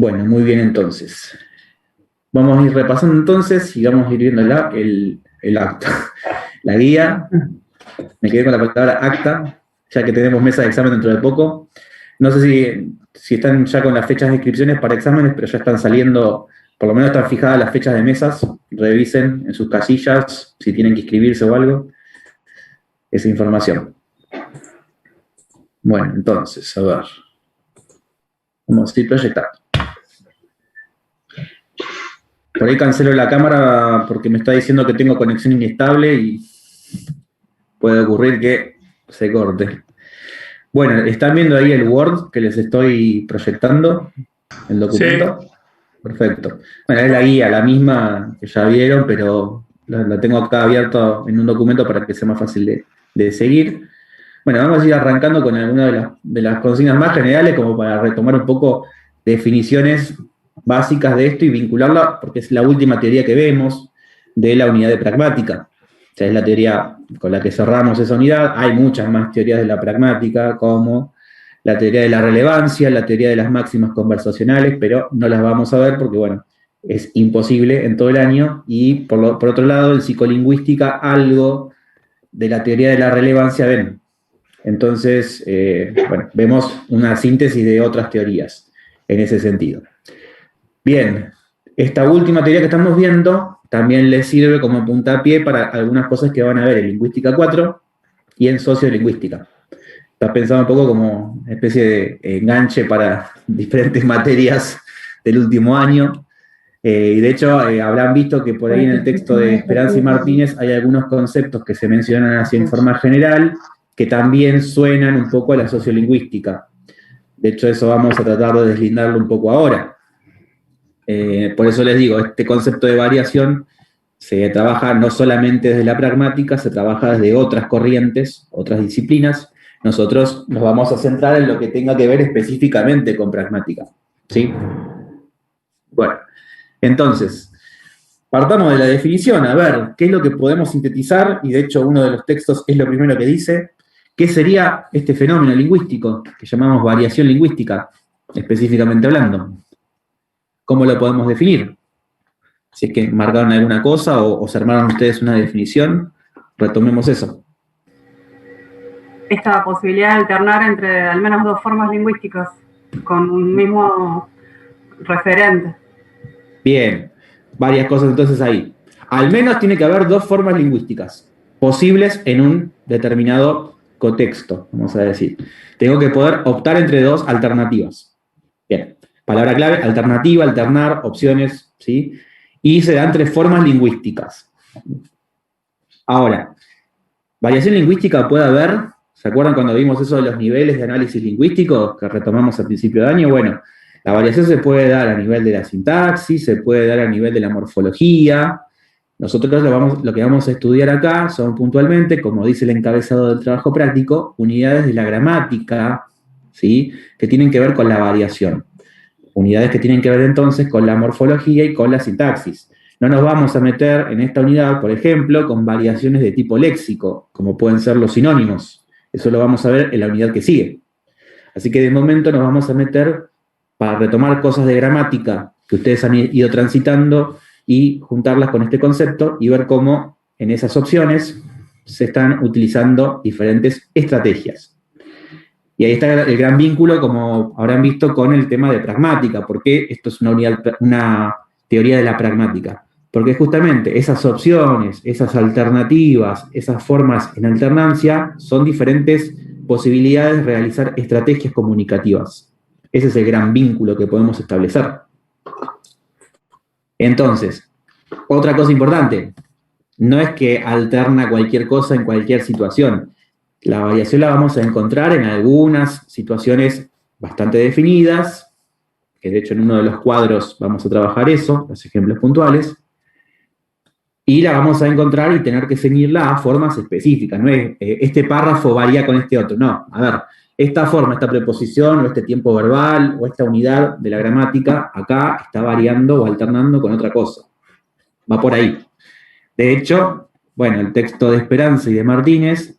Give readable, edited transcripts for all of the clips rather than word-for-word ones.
Bueno, muy bien entonces. Vamos a ir repasando entonces y vamos a ir viendo el acta. La guía, me quedé con la palabra acta, ya que tenemos mesa de examen dentro de poco. No sé si están ya con las fechas de inscripciones para exámenes, pero ya están saliendo, por lo menos están fijadas las fechas de mesas. Revisen en sus casillas si tienen que inscribirse o algo, esa información. Bueno, entonces, a ver. Vamos a ir proyectando. Por ahí cancelo la cámara porque me está diciendo que tengo conexión inestable y puede ocurrir que se corte. Bueno, ¿están viendo ahí el Word que les estoy proyectando? ¿El documento? Sí. Perfecto. Bueno, es la guía, la misma que ya vieron, pero la tengo acá abierto en un documento para que sea más fácil de seguir. Bueno, vamos a ir arrancando con algunas de las consignas más generales, como para retomar un poco definiciones básicas de esto y vincularla, porque es la última teoría que vemos de la unidad de pragmática. O sea, es la teoría con la que cerramos esa unidad. Hay muchas más teorías de la pragmática, como la teoría de la relevancia, la teoría de las máximas conversacionales, pero no las vamos a ver porque, bueno, es imposible en todo el año. Y por otro lado, en psicolingüística, algo de la teoría de la relevancia ven. Entonces, bueno, vemos una síntesis de otras teorías en ese sentido. Bien, esta última teoría que estamos viendo también les sirve como puntapié para algunas cosas que van a ver en Lingüística 4 y en Sociolingüística. Está pensado un poco como una especie de enganche para diferentes materias del último año. Y de hecho, habrán visto que por ahí en el texto de Esperanza y Martínez hay algunos conceptos que se mencionan así en forma general, que también suenan un poco a la sociolingüística. De hecho, eso vamos a tratar de deslindarlo un poco ahora. Por eso les digo, este concepto de variación se trabaja no solamente desde la pragmática, se trabaja desde otras corrientes, otras disciplinas. Nosotros nos vamos a centrar en lo que tenga que ver específicamente con pragmática. ¿Sí? Bueno, entonces, partamos de la definición, a ver, ¿qué es lo que podemos sintetizar? Y de hecho, uno de los textos es lo primero que dice. ¿Qué sería este fenómeno lingüístico que llamamos variación lingüística, específicamente hablando? ¿Cómo lo podemos definir? Si es que marcaron alguna cosa o se armaron ustedes una definición, retomemos eso. Esta posibilidad de alternar entre al menos dos formas lingüísticas con un mismo referente. Bien, varias cosas entonces ahí. Al menos tiene que haber dos formas lingüísticas posibles en un determinado contexto, vamos a decir. Tengo que poder optar entre dos alternativas. Bien, palabra clave, alternativa, alternar, opciones, ¿sí? Y se dan tres formas lingüísticas. Ahora, variación lingüística puede haber, ¿se acuerdan cuando vimos eso de los niveles de análisis lingüístico que retomamos al principio de año? Bueno, la variación se puede dar a nivel de la sintaxis, se puede dar a nivel de la morfología. Nosotros lo que vamos a estudiar acá son puntualmente, como dice el encabezado del trabajo práctico, unidades de la gramática, ¿sí? Que tienen que ver con la variación. Unidades que tienen que ver entonces con la morfología y con la sintaxis. No nos vamos a meter en esta unidad, por ejemplo, con variaciones de tipo léxico, como pueden ser los sinónimos. Eso lo vamos a ver en la unidad que sigue. Así que de momento nos vamos a meter para retomar cosas de gramática que ustedes han ido transitando y juntarlas con este concepto y ver cómo en esas opciones se están utilizando diferentes estrategias. Y ahí está el gran vínculo, como habrán visto, con el tema de pragmática. ¿Por qué esto es una teoría de la pragmática? Porque justamente esas opciones, esas alternativas, esas formas en alternancia son diferentes posibilidades de realizar estrategias comunicativas. Ese es el gran vínculo que podemos establecer. Entonces, otra cosa importante, no es que alterna cualquier cosa en cualquier situación. La variación la vamos a encontrar en algunas situaciones bastante definidas, que de hecho en uno de los cuadros vamos a trabajar eso, los ejemplos puntuales, y la vamos a encontrar y tener que ceñirla a formas específicas. No es este párrafo varía con este otro, no. A ver, esta forma, esta preposición, o este tiempo verbal, o esta unidad de la gramática, acá está variando o alternando con otra cosa. Va por ahí. De hecho, bueno, el texto de Esperanza y de Martínez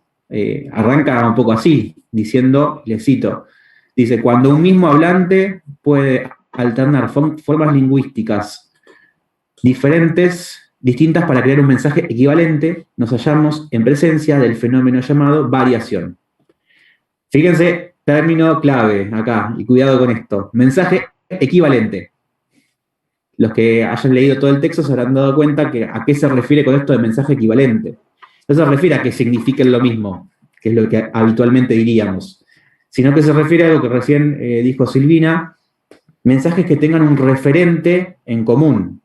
arranca un poco así, diciendo, les cito, dice, cuando un mismo hablante puede alternar formas lingüísticas distintas para crear un mensaje equivalente, nos hallamos en presencia del fenómeno llamado variación. Fíjense, término clave acá, y cuidado con esto. Mensaje equivalente. Los que hayan leído todo el texto se habrán dado cuenta que a qué se refiere con esto de mensaje equivalente. No se refiere a que signifiquen lo mismo, que es lo que habitualmente diríamos, sino que se refiere a algo que recién dijo Silvina, mensajes que tengan un referente en común,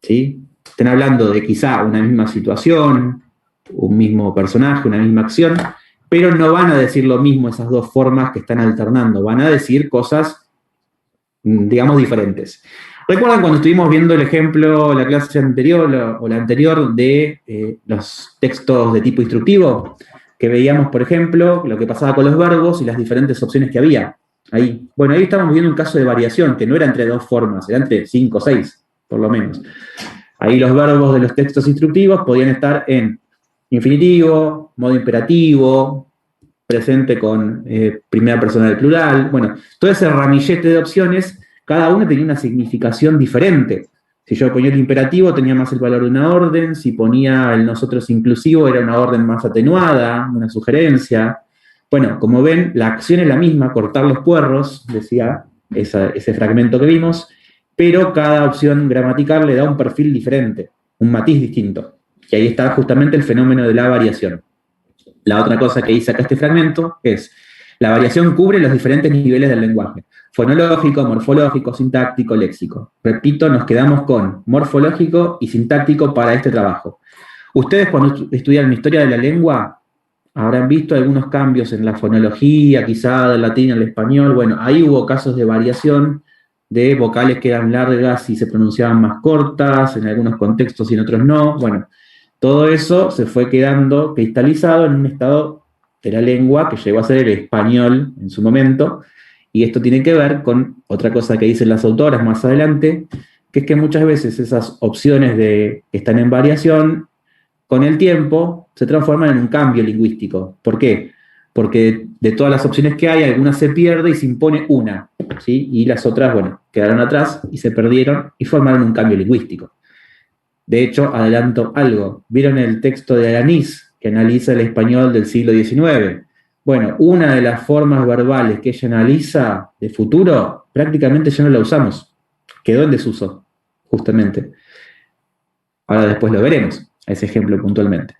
¿sí? Estén hablando de quizá una misma situación, un mismo personaje, una misma acción, pero no van a decir lo mismo esas dos formas que están alternando, van a decir cosas, digamos, diferentes. ¿Recuerdan cuando estuvimos viendo el ejemplo, la clase anterior o la anterior de los textos de tipo instructivo? Que veíamos, por ejemplo, lo que pasaba con los verbos y las diferentes opciones que había. Ahí. Bueno, ahí estamos viendo un caso de variación, que no era entre dos formas, era entre 5 o 6, por lo menos. Ahí los verbos de los textos instructivos podían estar en infinitivo, modo imperativo, presente con primera persona del plural. Bueno, todo ese ramillete de opciones, cada uno tenía una significación diferente. Si yo ponía el imperativo, tenía más el valor de una orden. Si ponía el nosotros inclusivo, era una orden más atenuada, una sugerencia. Bueno, como ven, la acción es la misma, cortar los puerros, decía ese fragmento que vimos, pero cada opción gramatical le da un perfil diferente, un matiz distinto. Y ahí está justamente el fenómeno de la variación. La otra cosa que dice acá este fragmento es, la variación cubre los diferentes niveles del lenguaje, fonológico, morfológico, sintáctico, léxico. Repito, nos quedamos con morfológico y sintáctico para este trabajo. Ustedes cuando estudian historia de la lengua habrán visto algunos cambios en la fonología, quizá del latín al español. Bueno, ahí hubo casos de variación de vocales que eran largas y se pronunciaban más cortas, en algunos contextos y en otros no. Bueno, todo eso se fue quedando cristalizado en un estado de la lengua que llegó a ser el español en su momento, y esto tiene que ver con otra cosa que dicen las autoras más adelante, que es que muchas veces esas opciones que están en variación, con el tiempo se transforman en un cambio lingüístico. ¿Por qué? Porque de todas las opciones que hay, algunas se pierde y se impone una, ¿sí? Y las otras, bueno, quedaron atrás y se perdieron y formaron un cambio lingüístico. De hecho, adelanto algo. ¿Vieron el texto de Alanís, que analiza el español del siglo XIX? Bueno, una de las formas verbales que ella analiza de futuro, prácticamente ya no la usamos. Quedó en desuso, justamente. Ahora después lo veremos, a ese ejemplo puntualmente.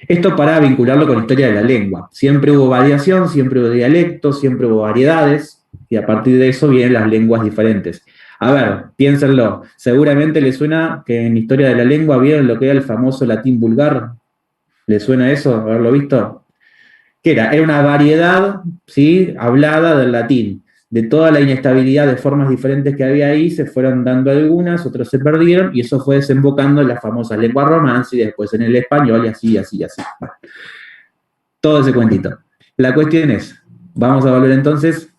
Esto para vincularlo con la historia de la lengua. Siempre hubo variación, siempre hubo dialectos, siempre hubo variedades, y a partir de eso vienen las lenguas diferentes. A ver, piénsenlo. Seguramente les suena que en historia de la lengua vieron lo que era el famoso latín vulgar. ¿Les suena eso, haberlo visto? ¿Qué era? Era una variedad, ¿sí?, hablada del latín. De toda la inestabilidad de formas diferentes que había ahí, se fueron dando algunas, otros se perdieron, y eso fue desembocando en la famosa lengua romance y después en el español, y así, así, así. Bueno, todo ese cuentito. La cuestión es, vamos a volver entonces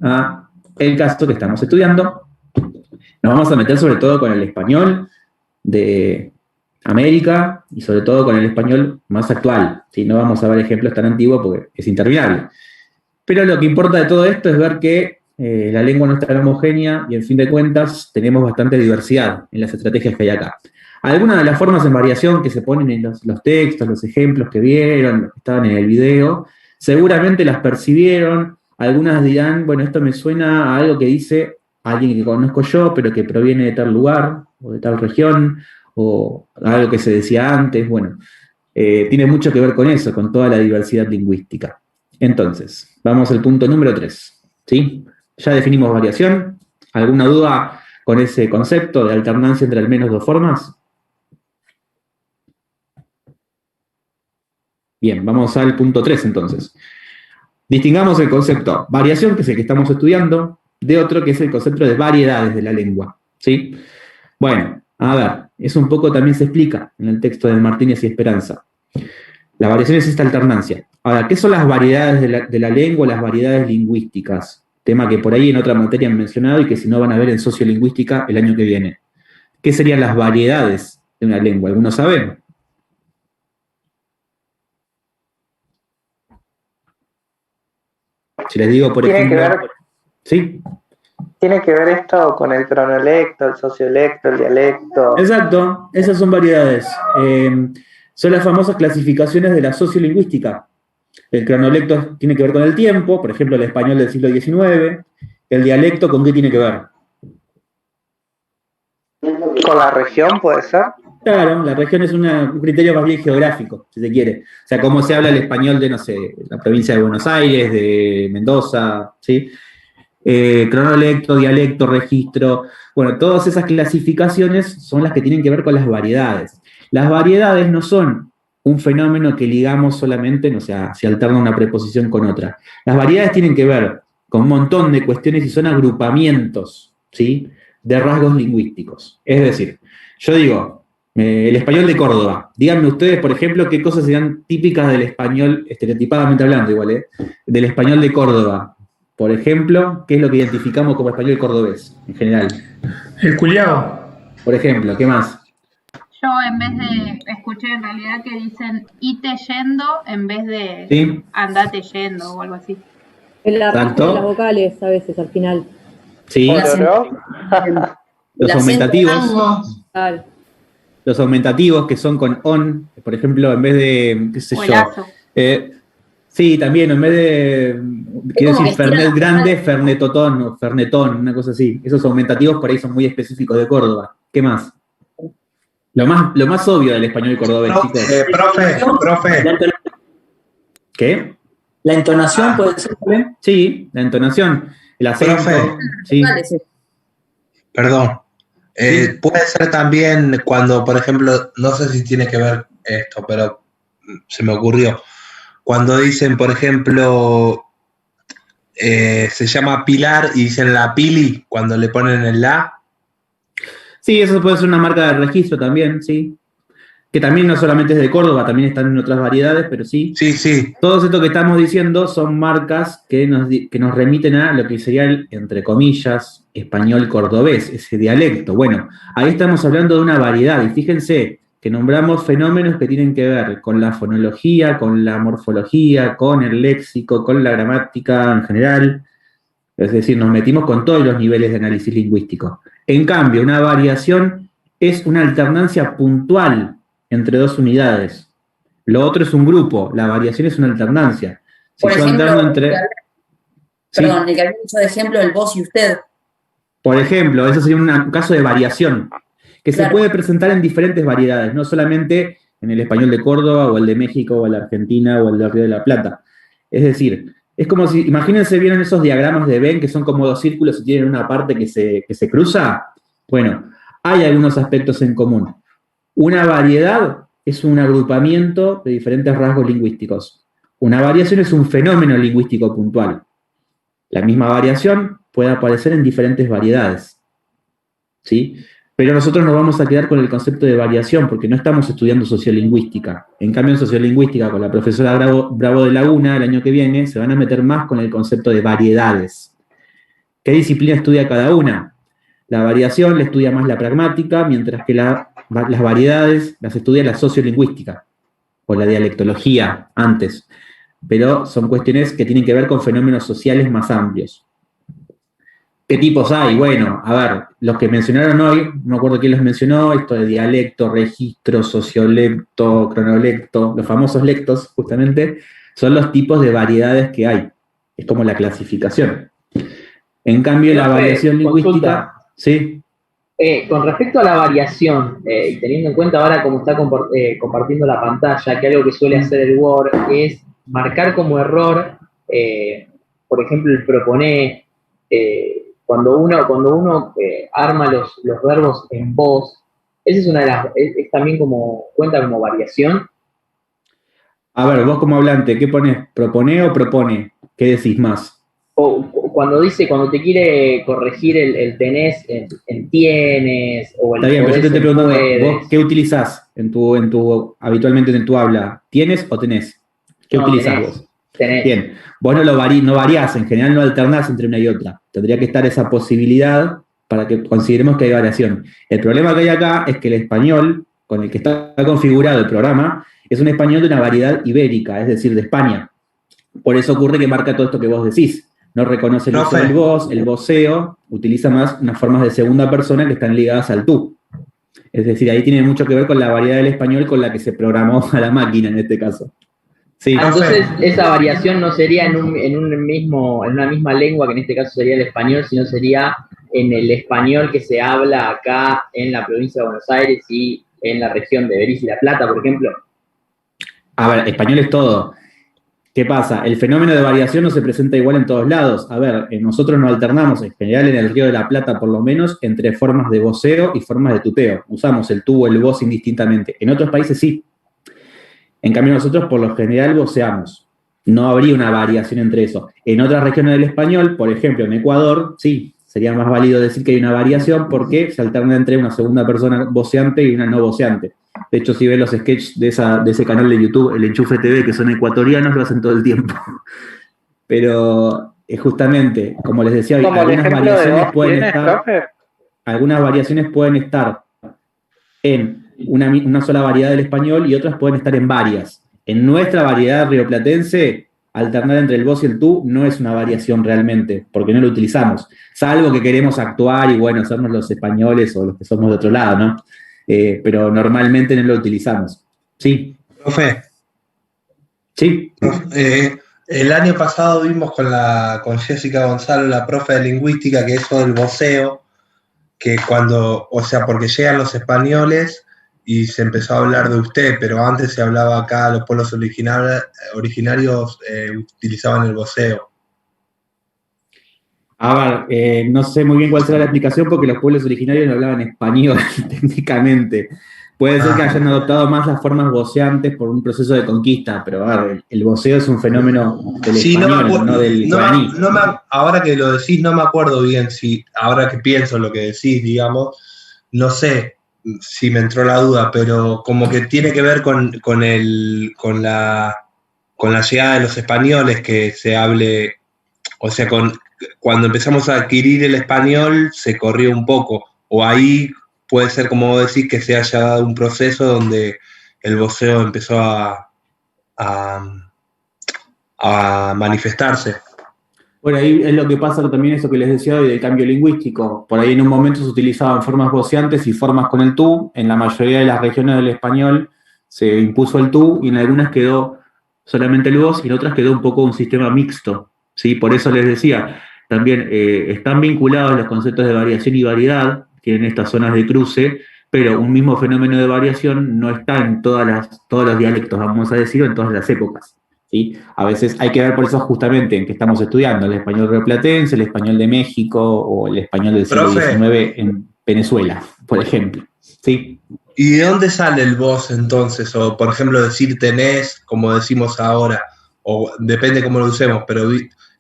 a el caso que estamos estudiando. Nos vamos a meter sobre todo con el español de América y sobre todo con el español más actual. ¿Sí? No vamos a ver ejemplos tan antiguos porque es interminable. Pero lo que importa de todo esto es ver que la lengua no es tan homogénea y en fin de cuentas tenemos bastante diversidad en las estrategias que hay acá. Algunas de las formas en variación que se ponen en los textos, los ejemplos que vieron, los que estaban en el video, seguramente las percibieron. Algunas dirán, bueno, esto me suena a algo que dice alguien que conozco yo, pero que proviene de tal lugar o de tal región, o algo que se decía antes. Bueno, tiene mucho que ver con eso, con toda la diversidad lingüística. Entonces, vamos al punto número 3. ¿Sí? Ya definimos variación. ¿Alguna duda con ese concepto de alternancia entre al menos dos formas? Bien, vamos al punto 3 entonces. Distingamos el concepto variación, que es el que estamos estudiando, de otro que es el concepto de variedades de la lengua. ¿Sí? Bueno, a ver, eso un poco también se explica en el texto de Martínez y Esperanza. La variación es esta alternancia. Ahora, ¿qué son las variedades de la lengua, las variedades lingüísticas? Tema que por ahí en otra materia han mencionado y que si no van a ver en sociolingüística el año que viene. ¿Qué serían las variedades de una lengua? ¿Algunos saben? Si les digo, por Tiene que ejemplo... ver, ¿Sí? Tiene que ver esto con el cronolecto, el sociolecto, el dialecto. Exacto, esas son variedades. Son las famosas clasificaciones de la sociolingüística. El cronolecto tiene que ver con el tiempo, por ejemplo, el español del siglo XIX. El dialecto, ¿con qué tiene que ver? ¿Con la región puede ser? Claro, la región es un criterio más bien geográfico, si se quiere. O sea, cómo se habla el español de, no sé, la provincia de Buenos Aires, de Mendoza, ¿sí? Cronolecto, dialecto, registro. Bueno, todas esas clasificaciones son las que tienen que ver con las variedades. Las variedades no son un fenómeno que ligamos solamente, no sé, si alterna una preposición con otra. Las variedades tienen que ver con un montón de cuestiones y son agrupamientos, ¿sí? De rasgos lingüísticos. Es decir, yo digo, el español de Córdoba. Díganme ustedes, por ejemplo, qué cosas serían típicas del español, estereotipadamente hablando igual, del español de Córdoba. Por ejemplo, ¿qué es lo que identificamos como español cordobés en general? El culiao. Por ejemplo, ¿qué más? Yo en vez de, escuché en realidad que dicen ite yendo en vez de ¿Sí? andate yendo o algo así. El arrastre Exacto. de las vocales a veces al final. Sí, los aumentativos. Claro. Los aumentativos que son con on, por ejemplo, en vez de, qué sé yo. Golazo. Sí, también, en vez de, quiero como decir, que estira Fernet la grande, vocal. Fernetotón o Fernetón, una cosa así. Esos aumentativos por ahí son muy específicos de Córdoba. ¿Qué más? Lo más obvio del español cordobés, chicos. Profe, ¿Qué? ¿la entonación puede ser también? Sí, la entonación, el acento. Profe. Sí. Vale, sí. Perdón. Puede ser también cuando, por ejemplo, no sé si tiene que ver esto, pero se me ocurrió. Cuando dicen, por ejemplo, se llama Pilar y dicen la Pili, cuando le ponen el la. Sí, eso puede ser una marca de registro también, sí. Que también no solamente es de Córdoba, también están en otras variedades, pero sí. Sí, sí. Todo esto que estamos diciendo son marcas que nos remiten a lo que sería el, entre comillas, español cordobés, ese dialecto. Bueno, ahí estamos hablando de una variedad, y fíjense que nombramos fenómenos que tienen que ver con la fonología, con la morfología, con el léxico, con la gramática en general. Es decir, nos metimos con todos los niveles de análisis lingüístico. En cambio, una variación es una alternancia puntual entre dos unidades. Lo otro es un grupo, la variación es una alternancia. Si Por yo ejemplo, alterno entre... Perdón, Sí, el que había dicho de ejemplo, el vos y usted. por ejemplo, eso sería un caso de variación, que se Claro. puede presentar en diferentes variedades, no solamente en el español de Córdoba, o el de México, o el de Argentina, o el de Río de la Plata. Es decir, es como si, imagínense bien en esos diagramas de Venn, que son como dos círculos y tienen una parte que se cruza. Bueno, hay algunos aspectos en común. Una variedad es un agrupamiento de diferentes rasgos lingüísticos. Una variación es un fenómeno lingüístico puntual. La misma variación puede aparecer en diferentes variedades, ¿sí? Pero nosotros nos vamos a quedar con el concepto de variación porque no estamos estudiando sociolingüística. En cambio, en sociolingüística, con la profesora Bravo de Laguna, el año que viene, se van a meter más con el concepto de variedades. ¿Qué disciplina estudia cada una? La variación la estudia más la pragmática, mientras que las variedades las estudia la sociolingüística o la dialectología antes. Pero son cuestiones que tienen que ver con fenómenos sociales más amplios. ¿Qué tipos hay? Bueno, a ver, los que mencionaron hoy, no me acuerdo quién los mencionó, esto de dialecto, registro, sociolecto, cronolecto, los famosos lectos, justamente, son los tipos de variedades que hay. Es como la clasificación. En cambio, la variación lingüística... Sí. Con respecto a la variación, y teniendo en cuenta ahora cómo está compartiendo la pantalla, que algo que suele hacer el Word es marcar como error, por ejemplo, el proponer, cuando uno arma los verbos en voz, esa es una de las, es también como, cuenta como variación. A ver, vos como hablante, ¿qué pones? ¿Propone o propone? ¿Qué decís más? O cuando te quiere corregir el tenés en tienes, o el Está bien, pero yo te estoy preguntando, puedes. ¿vos qué utilizás habitualmente en tu habla? ¿Tienes o tenés? ¿Qué utilizás tenés, vos? Tenés. Bien, vos no variás, en general no alternás entre una y otra. Tendría que estar esa posibilidad para que consideremos que hay variación. El problema que hay acá es que el español con el que está configurado el programa es un español de una variedad ibérica, es decir, de España. Por eso ocurre que marca todo esto que vos decís. no reconoce el uso del vos, el voceo utiliza más unas formas de segunda persona que están ligadas al tú. Es decir, ahí tiene mucho que ver con la variedad del español con la que se programó a la máquina en este caso. Sí. Entonces, esa variación no sería en una misma lengua, que en este caso sería el español, sino sería en el español que se habla acá en la provincia de Buenos Aires y en la región de Berizo y La Plata, por ejemplo. A ver, español es todo. ¿Qué pasa? El fenómeno de variación no se presenta igual en todos lados. A ver, nosotros nos alternamos, en general en el Río de la Plata por lo menos, entre formas de voceo y formas de tuteo. Usamos el tú o el vos indistintamente. En otros países sí. En cambio nosotros por lo general voceamos. No habría una variación entre eso. En otras regiones del español, por ejemplo en Ecuador, sí, sería más válido decir que hay una variación porque se alterna entre una segunda persona voceante y una no voceante. De hecho, si ven los sketches de ese canal de YouTube, el Enchufe TV, que son ecuatorianos, lo hacen todo el tiempo. Pero justamente, como les decía, algunas variaciones pueden estar en una sola variedad del español y otras pueden estar en varias. En nuestra variedad rioplatense, alternar entre el vos y el tú no es una variación realmente, porque no lo utilizamos. Salvo que queremos actuar y, bueno, somos los españoles o los que somos de otro lado, ¿no? Pero normalmente no lo utilizamos. Sí. Profe. Sí. El año pasado vimos con Jessica Gonzalo, la profe de lingüística, que eso del voceo, que porque llegan los españoles y se empezó a hablar de usted, pero antes se hablaba acá, los pueblos originarios utilizaban el voceo. A ver, no sé muy bien cuál será la explicación porque los pueblos originarios no hablaban español técnicamente. Puede ser que hayan adoptado más las formas voceantes por un proceso de conquista, pero a ver, el voceo es un fenómeno del español, no del guaraní. Ahora que lo decís, no me acuerdo bien ahora que pienso lo que decís, digamos, no sé si me entró la duda, pero como que tiene que ver con la llegada de los españoles, que se hable, o sea, cuando empezamos a adquirir el español se corrió un poco, o ahí puede ser, como decir, que se haya dado un proceso donde el voceo empezó a manifestarse. Bueno, ahí es lo que pasa también eso que les decía hoy del cambio lingüístico. Por ahí en un momento se utilizaban formas voceantes y formas con el tú. En la mayoría de las regiones del español se impuso el tú y en algunas quedó solamente el vos y en otras quedó un poco un sistema mixto, ¿sí? Por eso les decía, también están vinculados los conceptos de variación y variedad, que en estas zonas de cruce, pero un mismo fenómeno de variación no está en todos los dialectos, vamos a decir, o en todas las épocas. ¿Sí? A veces hay que ver por eso justamente en qué estamos estudiando, el español rioplatense, el español de México o el español del siglo XIX en Venezuela, por ejemplo. ¿Sí? ¿Y de dónde sale el vos entonces? O, por ejemplo, decir tenés, como decimos ahora, o depende cómo lo usemos, pero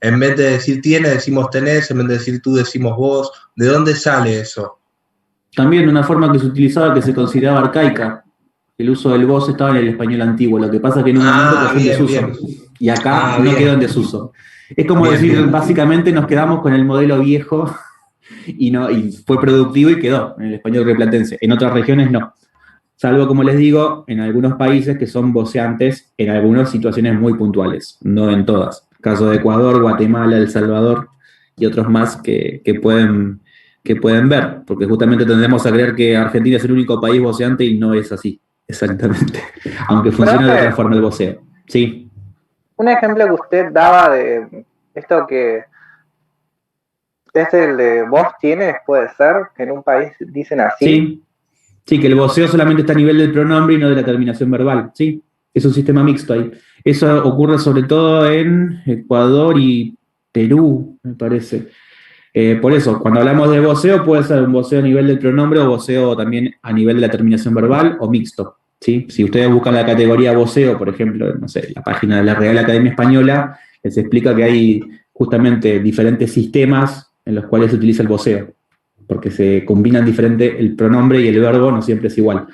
en vez de decir tiene, decimos tenés, en vez de decir tú, decimos vos. ¿De dónde sale eso? También una forma que se utilizaba que se consideraba arcaica. El uso del vos estaba en el español antiguo, lo que pasa es que en un momento quedó en desuso. Y acá no quedó en desuso. Es como decir, básicamente nos quedamos con el modelo viejo y fue productivo y quedó en el español rioplatense. En otras regiones no. Salvo, como les digo, en algunos países que son voceantes en algunas situaciones muy puntuales, no en todas. Caso de Ecuador, Guatemala, El Salvador y otros más que pueden ver, porque justamente tendremos a creer que Argentina es el único país voceante y no es así. Exactamente, aunque funciona de otra forma el voceo. Sí. Un ejemplo que usted daba de esto que es el de vos tienes, puede ser, que en un país dicen así. Sí, que el voceo solamente está a nivel del pronombre y no de la terminación verbal. Sí, es un sistema mixto ahí. Eso ocurre sobre todo en Ecuador y Perú, me parece. Por eso, cuando hablamos de voceo, puede ser un voceo a nivel del pronombre o voceo también a nivel de la terminación verbal o mixto. ¿Sí? Si ustedes buscan la categoría voceo, por ejemplo, no sé, la página de la Real Academia Española, les explica que hay justamente diferentes sistemas en los cuales se utiliza el voceo, porque se combinan diferente el pronombre y el verbo, no siempre es igual.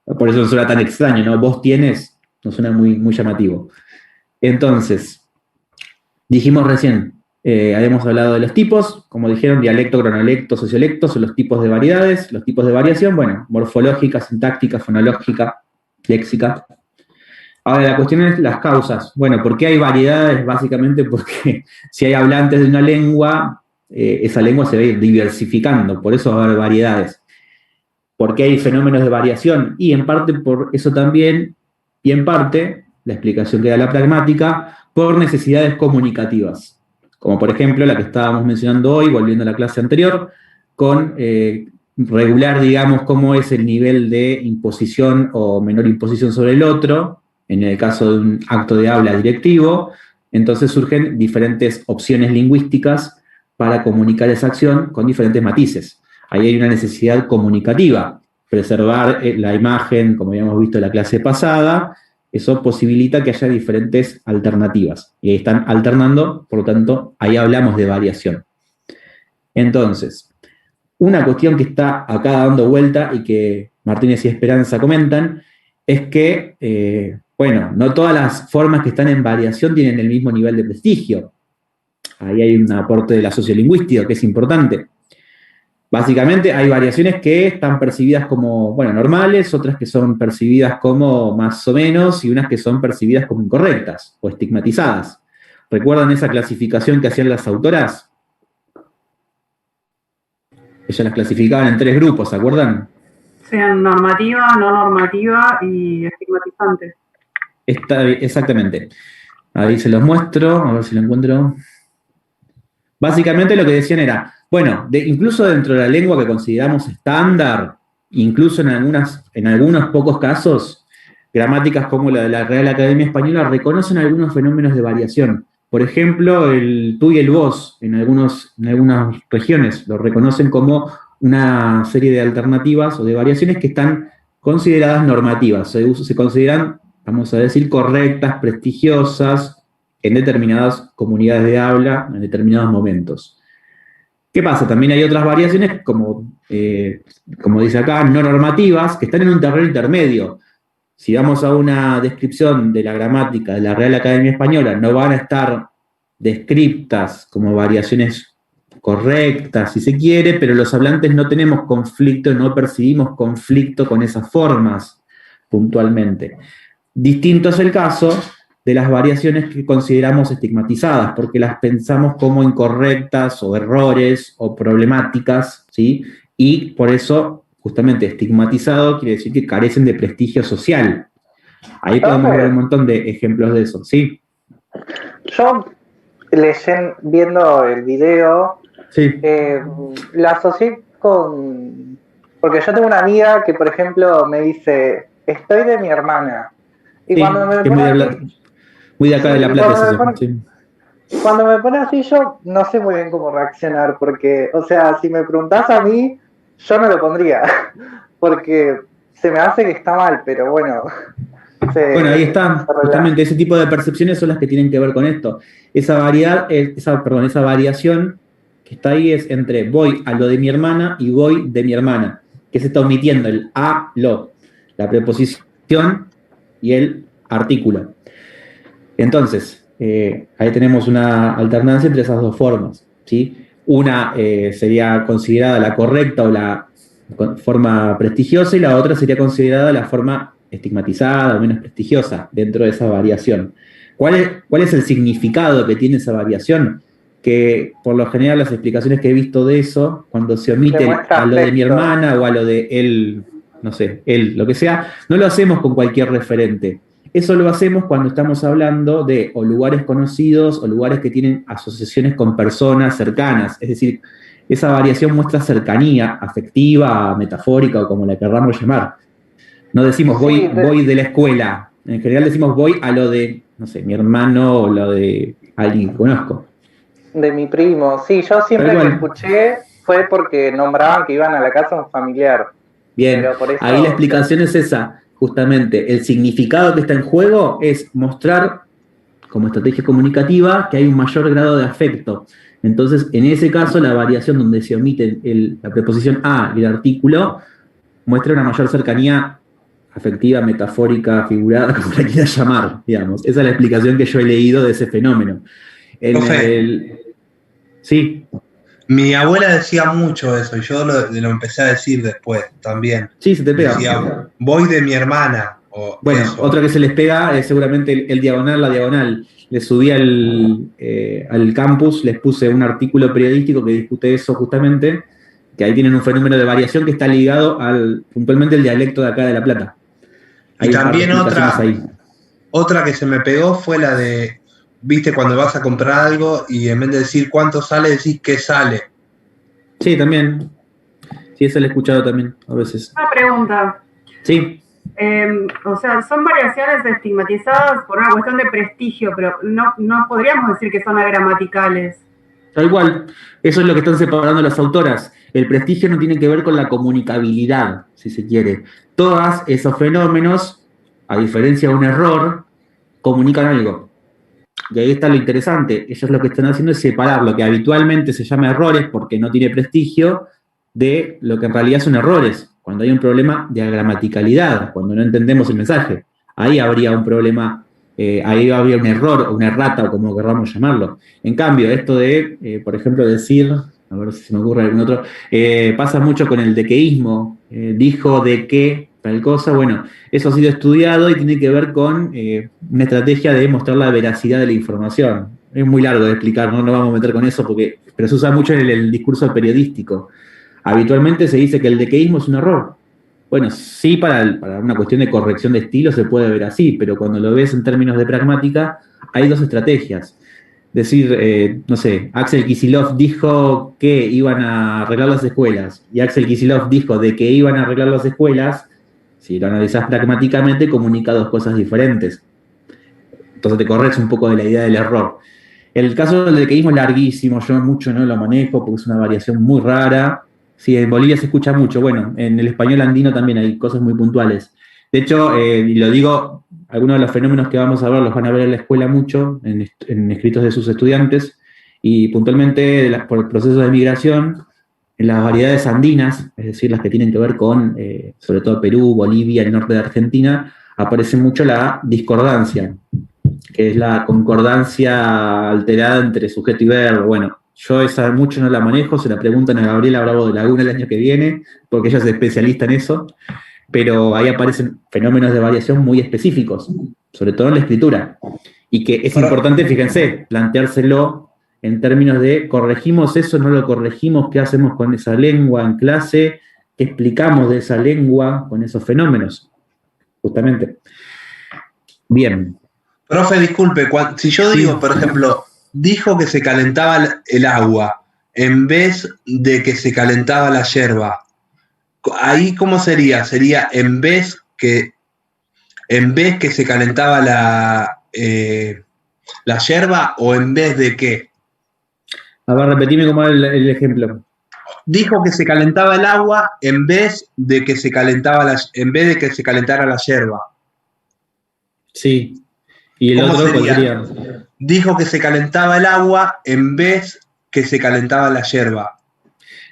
Por eso no suena tan extraño, ¿no? Vos tienes, no suena muy, muy llamativo. Entonces, dijimos recién, habíamos hablado de los tipos, como dijeron, dialecto, cronolecto, sociolecto, son los tipos de variedades, los tipos de variación, bueno, morfológica, sintáctica, fonológica, léxica. Ahora, la cuestión es las causas. Bueno, ¿por qué hay variedades? Básicamente porque si hay hablantes de una lengua, esa lengua se va a ir diversificando, por eso va a haber variedades. ¿Por qué hay fenómenos de variación? Y en parte por eso también, y en parte, la explicación que da la pragmática, por necesidades comunicativas. Como por ejemplo la que estábamos mencionando hoy, volviendo a la clase anterior, con regular, digamos, cómo es el nivel de imposición o menor imposición sobre el otro, en el caso de un acto de habla directivo. Entonces surgen diferentes opciones lingüísticas para comunicar esa acción con diferentes matices. Ahí hay una necesidad comunicativa, preservar la imagen, como habíamos visto en la clase pasada, eso posibilita que haya diferentes alternativas. Y ahí están alternando, por lo tanto, ahí hablamos de variación. Entonces, una cuestión que está acá dando vuelta y que Martínez y Esperanza comentan, es que, bueno, no todas las formas que están en variación tienen el mismo nivel de prestigio. Ahí hay un aporte de la sociolingüística que es importante. Básicamente hay variaciones que están percibidas como, bueno, normales, otras que son percibidas como más o menos, y unas que son percibidas como incorrectas o estigmatizadas. ¿Recuerdan esa clasificación que hacían las autoras? Ellas las clasificaban en 3 grupos, ¿se acuerdan? Sí, normativa, no normativa y estigmatizante. Exactamente. Ahí se los muestro, a ver si lo encuentro. Básicamente lo que decían era, bueno, incluso dentro de la lengua que consideramos estándar, incluso en algunos pocos casos, gramáticas como la de la Real Academia Española reconocen algunos fenómenos de variación. Por ejemplo, el tú y el vos, en algunas regiones, lo reconocen como una serie de alternativas o de variaciones que están consideradas normativas. Se consideran, vamos a decir, correctas, prestigiosas, en determinadas comunidades de habla, en determinados momentos. ¿Qué pasa? También hay otras variaciones, como dice acá, no normativas, que están en un terreno intermedio. Si vamos a una descripción de la gramática de la Real Academia Española, no van a estar descriptas como variaciones correctas, si se quiere, pero los hablantes no tenemos conflicto, no percibimos conflicto con esas formas puntualmente. Distinto es el caso de las variaciones que consideramos estigmatizadas, porque las pensamos como incorrectas o errores o problemáticas, ¿sí? Y por eso, justamente, estigmatizado quiere decir que carecen de prestigio social. Ahí podemos ver un montón de ejemplos de eso, ¿sí? Yo, viendo el video, sí. La asocié con... Porque yo tengo una amiga que, por ejemplo, me dice, estoy de mi hermana. Y sí, cuando me pone muy de acá de La Plata. Cuando me pone así, yo no sé muy bien cómo reaccionar, porque, o sea, si me preguntás a mí, yo no lo pondría, porque se me hace que está mal, pero bueno. Bueno, ahí está, justamente ese tipo de percepciones son las que tienen que ver con esto. Esa variación que está ahí es entre voy a lo de mi hermana y voy de mi hermana, que se está omitiendo el a, lo, la preposición y el artículo. Entonces, ahí tenemos una alternancia entre esas dos formas, ¿sí? Una sería considerada la correcta o la forma prestigiosa y la otra sería considerada la forma estigmatizada o menos prestigiosa dentro de esa variación. ¿Cuál es el significado que tiene esa variación? Que por lo general las explicaciones que he visto de eso, cuando se omite a lo de mi hermana o a lo de él, no sé, él, lo que sea, no lo hacemos con cualquier referente. Eso lo hacemos cuando estamos hablando de o lugares conocidos o lugares que tienen asociaciones con personas cercanas. Es decir, esa variación muestra cercanía afectiva, metafórica o como la querramos llamar. No decimos voy de la escuela. En general decimos voy a lo de, no sé, mi hermano o lo de alguien que conozco. De mi primo. Sí, yo siempre que escuché fue porque nombraban que iban a la casa de un familiar. Bien, por eso, ahí la explicación es esa. Justamente, el significado que está en juego es mostrar, como estrategia comunicativa, que hay un mayor grado de afecto. Entonces, en ese caso, la variación donde se omite la preposición a y el artículo muestra una mayor cercanía afectiva, metafórica, figurada, como la quieras llamar, digamos. Esa es la explicación que yo he leído de ese fenómeno. Sí. Mi abuela decía mucho eso, y yo lo empecé a decir después también. Sí, se te pega. Decía, voy de mi hermana, Bueno, eso. otra que se les pega es seguramente el diagonal, la diagonal. Les subí al campus, les puse un artículo periodístico que discute eso justamente, que ahí tienen un fenómeno de variación que está ligado puntualmente al dialecto de acá de La Plata. Y también ahí. Otra que se me pegó fue la de, viste, cuando vas a comprar algo y en vez de decir cuánto sale, decís qué sale. Sí, también. Sí, eso lo he escuchado también a veces. Una pregunta. Sí. O sea, son variaciones estigmatizadas por una cuestión de prestigio, pero no podríamos decir que son agramaticales. Tal cual. Eso es lo que están separando las autoras. El prestigio no tiene que ver con la comunicabilidad, si se quiere. Todos esos fenómenos, a diferencia de un error, comunican algo. Y ahí está lo interesante. Ellos lo que están haciendo es separar lo que habitualmente se llama errores porque no tiene prestigio de lo que en realidad son errores. Cuando hay un problema de gramaticalidad, cuando no entendemos el mensaje, ahí habría un problema, ahí habría un error o una errata o como queramos llamarlo. En cambio, esto de, por ejemplo, decir, a ver si se me ocurre algún otro, pasa mucho con el dequeísmo, dijo de qué tal cosa, bueno, eso ha sido estudiado y tiene que ver con una estrategia de mostrar la veracidad de la información. Es muy largo de explicar, no nos vamos a meter con eso, pero se usa mucho en el discurso periodístico. Habitualmente se dice que el dequeísmo es un error. Bueno, sí, para una cuestión de corrección de estilo se puede ver así, pero cuando lo ves en términos de pragmática, hay dos estrategias. Decir, no sé, Axel Kicillof dijo que iban a arreglar las escuelas, y Axel Kicillof dijo de que iban a arreglar las escuelas, si lo analizás pragmáticamente, comunica dos cosas diferentes. Entonces te corres un poco de la idea del error. El caso del dequeísmo es larguísimo, yo mucho no lo manejo porque es una variación muy rara. Sí, en Bolivia se escucha mucho. Bueno, en el español andino también hay cosas muy puntuales. De hecho, y lo digo, algunos de los fenómenos que vamos a ver los van a ver en la escuela mucho, en escritos de sus estudiantes, y puntualmente por el proceso de migración, en las variedades andinas, es decir, las que tienen que ver con, sobre todo Perú, Bolivia, el norte de Argentina, aparece mucho la discordancia, que es la concordancia alterada entre sujeto y verbo. Bueno, yo esa mucho no la manejo, se la preguntan a Gabriela Bravo de Laguna el año que viene, porque ella es especialista en eso, pero ahí aparecen fenómenos de variación muy específicos, sobre todo en la escritura, y que es importante, fíjense, planteárselo en términos de corregimos eso, no lo corregimos, qué hacemos con esa lengua en clase, qué explicamos de esa lengua con esos fenómenos, justamente. Bien. Profe, disculpe, si yo digo, por ejemplo, dijo que se calentaba el agua en vez de que se calentaba la yerba, ahí ¿cómo sería? ¿Sería en vez que se calentaba la yerba o en vez de qué? A ver, repetime cómo era el ejemplo. Dijo que se calentaba el agua en vez de que se calentara la yerba. Sí. ¿Y el otro cuál sería? Dijo que se calentaba el agua en vez que se calentaba la yerba.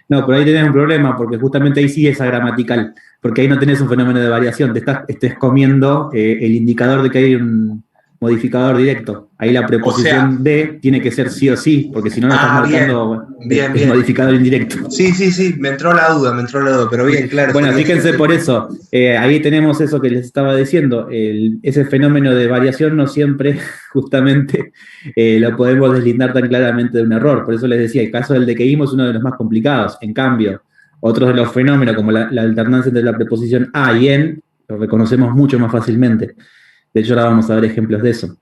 No, pero ahí tenés un problema, porque justamente ahí sí es agramatical, porque ahí no tenés un fenómeno de variación, te estás comiendo el indicador de que hay un modificador directo. Ahí la preposición de tiene que ser sí o sí, porque si no, no estás marcando el modificador indirecto. Sí, me entró la duda, pero bien, claro. Bueno, fíjense por eso, ahí tenemos eso que les estaba diciendo, ese fenómeno de variación no siempre justamente lo podemos deslindar tan claramente de un error. Por eso les decía, el caso del dequeísmo es uno de los más complicados. En cambio, otros de los fenómenos, como la alternancia entre la preposición a y en, lo reconocemos mucho más fácilmente. De hecho, ahora vamos a ver ejemplos de eso.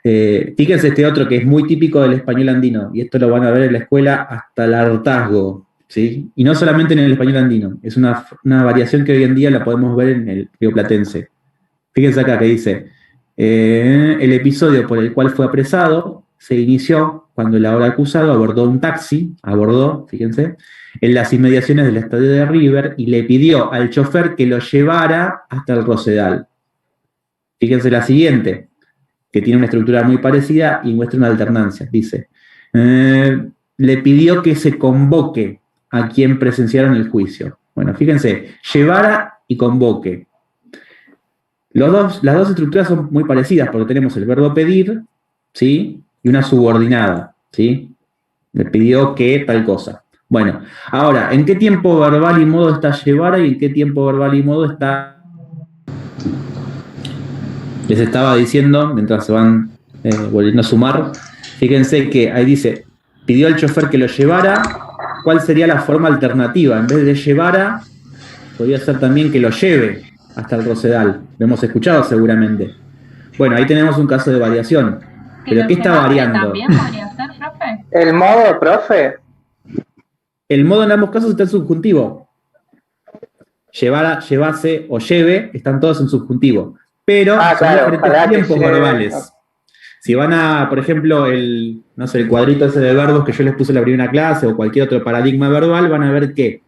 Fíjense este otro que es muy típico del español andino, y esto lo van a ver en la escuela hasta el hartazgo, ¿sí? Y no solamente en el español andino, es una variación que hoy en día la podemos ver en el rioplatense. Fíjense acá que dice, el episodio por el cual fue apresado se inició cuando el ahora acusado abordó un taxi, fíjense, en las inmediaciones del estadio de River y le pidió al chofer que lo llevara hasta el Rosedal. Fíjense la siguiente, que tiene una estructura muy parecida y muestra una alternancia. Dice, le pidió que se convoque a quien presenciaron el juicio. Bueno, fíjense, llevara y convoque. Las dos estructuras son muy parecidas porque tenemos el verbo pedir, ¿sí? Y una subordinada, ¿sí? Le pidió que tal cosa. Bueno, ahora, ¿en qué tiempo verbal y modo está llevara y en qué tiempo verbal y modo está les estaba diciendo, mientras se van volviendo a sumar, fíjense que ahí dice, pidió al chofer que lo llevara, ¿cuál sería la forma alternativa? En vez de llevara, podría ser también que lo lleve hasta el Rosedal. Lo hemos escuchado seguramente. Bueno, ahí tenemos un caso de variación. ¿Pero qué está variando? ¿También podría ser, profe? ¿El modo, profe? El modo en ambos casos está en subjuntivo. Llevara, llevase o lleve, están todos en subjuntivo. Pero son claro, diferentes tiempos lleve, verbales. Si van a, por ejemplo, el cuadrito ese de verbos que yo les puse en la primera clase o cualquier otro paradigma verbal, van a ver que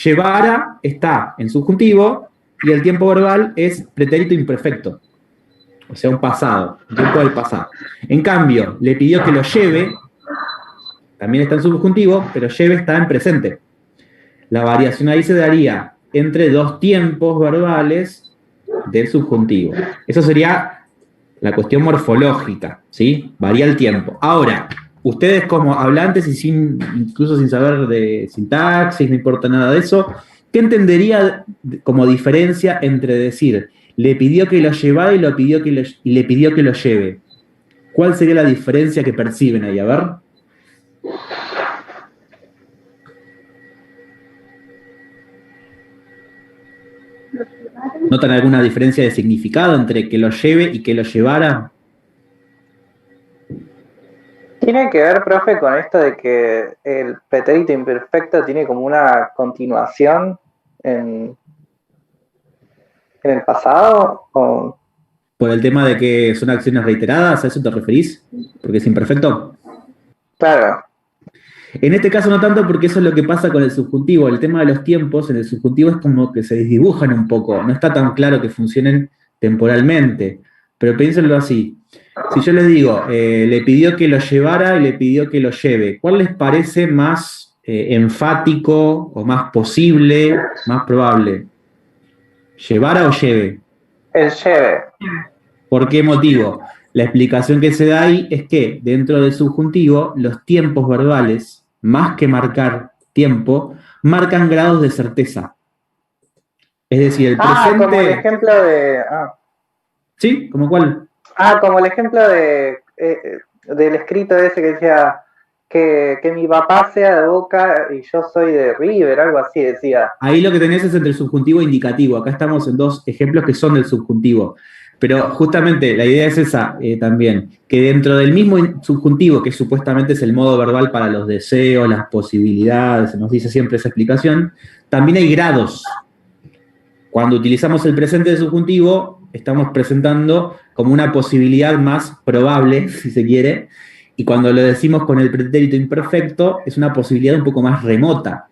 llevara está en subjuntivo y el tiempo verbal es pretérito imperfecto. O sea, un pasado, un tiempo del pasado. En cambio, le pidió que lo lleve, también está en subjuntivo, pero lleve está en presente. La variación ahí se daría entre dos tiempos verbales del subjuntivo. Eso sería la cuestión morfológica, ¿sí? Varía el tiempo. Ahora, ustedes como hablantes y incluso sin saber de sintaxis, no importa nada de eso, ¿qué entendería como diferencia entre decir le pidió que lo llevara y le pidió que lo lleve? ¿Cuál sería la diferencia que perciben ahí? A ver. ¿Notan alguna diferencia de significado entre que lo lleve y que lo llevara? Tiene que ver, profe, con esto de que el pretérito imperfecto tiene como una continuación en el pasado, ¿o? ¿Por el tema de que son acciones reiteradas? ¿A eso te referís? ¿Porque es imperfecto? Claro. En este caso no tanto, porque eso es lo que pasa con el subjuntivo. El tema de los tiempos en el subjuntivo es como que se desdibujan un poco. No está tan claro que funcionen temporalmente. Pero piénsenlo así. Si yo les digo, le pidió que lo llevara y le pidió que lo lleve, ¿cuál les parece más enfático o más posible, más probable? ¿Llevara o lleve? El lleve. ¿Por qué motivo? La explicación que se da ahí es que dentro del subjuntivo los tiempos verbales, más que marcar tiempo, marcan grados de certeza. Es decir, el presente... como el ejemplo de... ¿Sí? ¿Cómo cuál? Como el ejemplo de del escrito ese que decía que mi papá sea de Boca y yo soy de River, algo así decía. Ahí lo que tenés es entre el subjuntivo e indicativo. Acá estamos en dos ejemplos que son del subjuntivo. Pero justamente la idea es esa también, que dentro del mismo subjuntivo, que supuestamente es el modo verbal para los deseos, las posibilidades, se nos dice siempre esa explicación, también hay grados. Cuando utilizamos el presente del subjuntivo, estamos presentando como una posibilidad más probable, si se quiere, y cuando lo decimos con el pretérito imperfecto, es una posibilidad un poco más remota.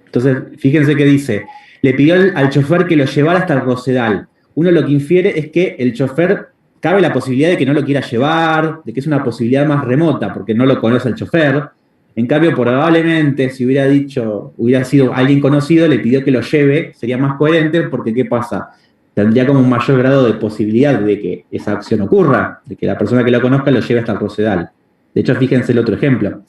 Entonces, fíjense que dice, le pidió al chofer que lo llevara hasta el Rosedal. Uno lo que infiere es que el chofer, cabe la posibilidad de que no lo quiera llevar, de que es una posibilidad más remota, porque no lo conoce el chofer. En cambio, probablemente, si hubiera sido alguien conocido, le pidió que lo lleve, sería más coherente, porque ¿qué pasa? Tendría como un mayor grado de posibilidad de que esa acción ocurra, de que la persona que lo conozca lo lleve hasta el Rosedal. De hecho, fíjense el otro ejemplo.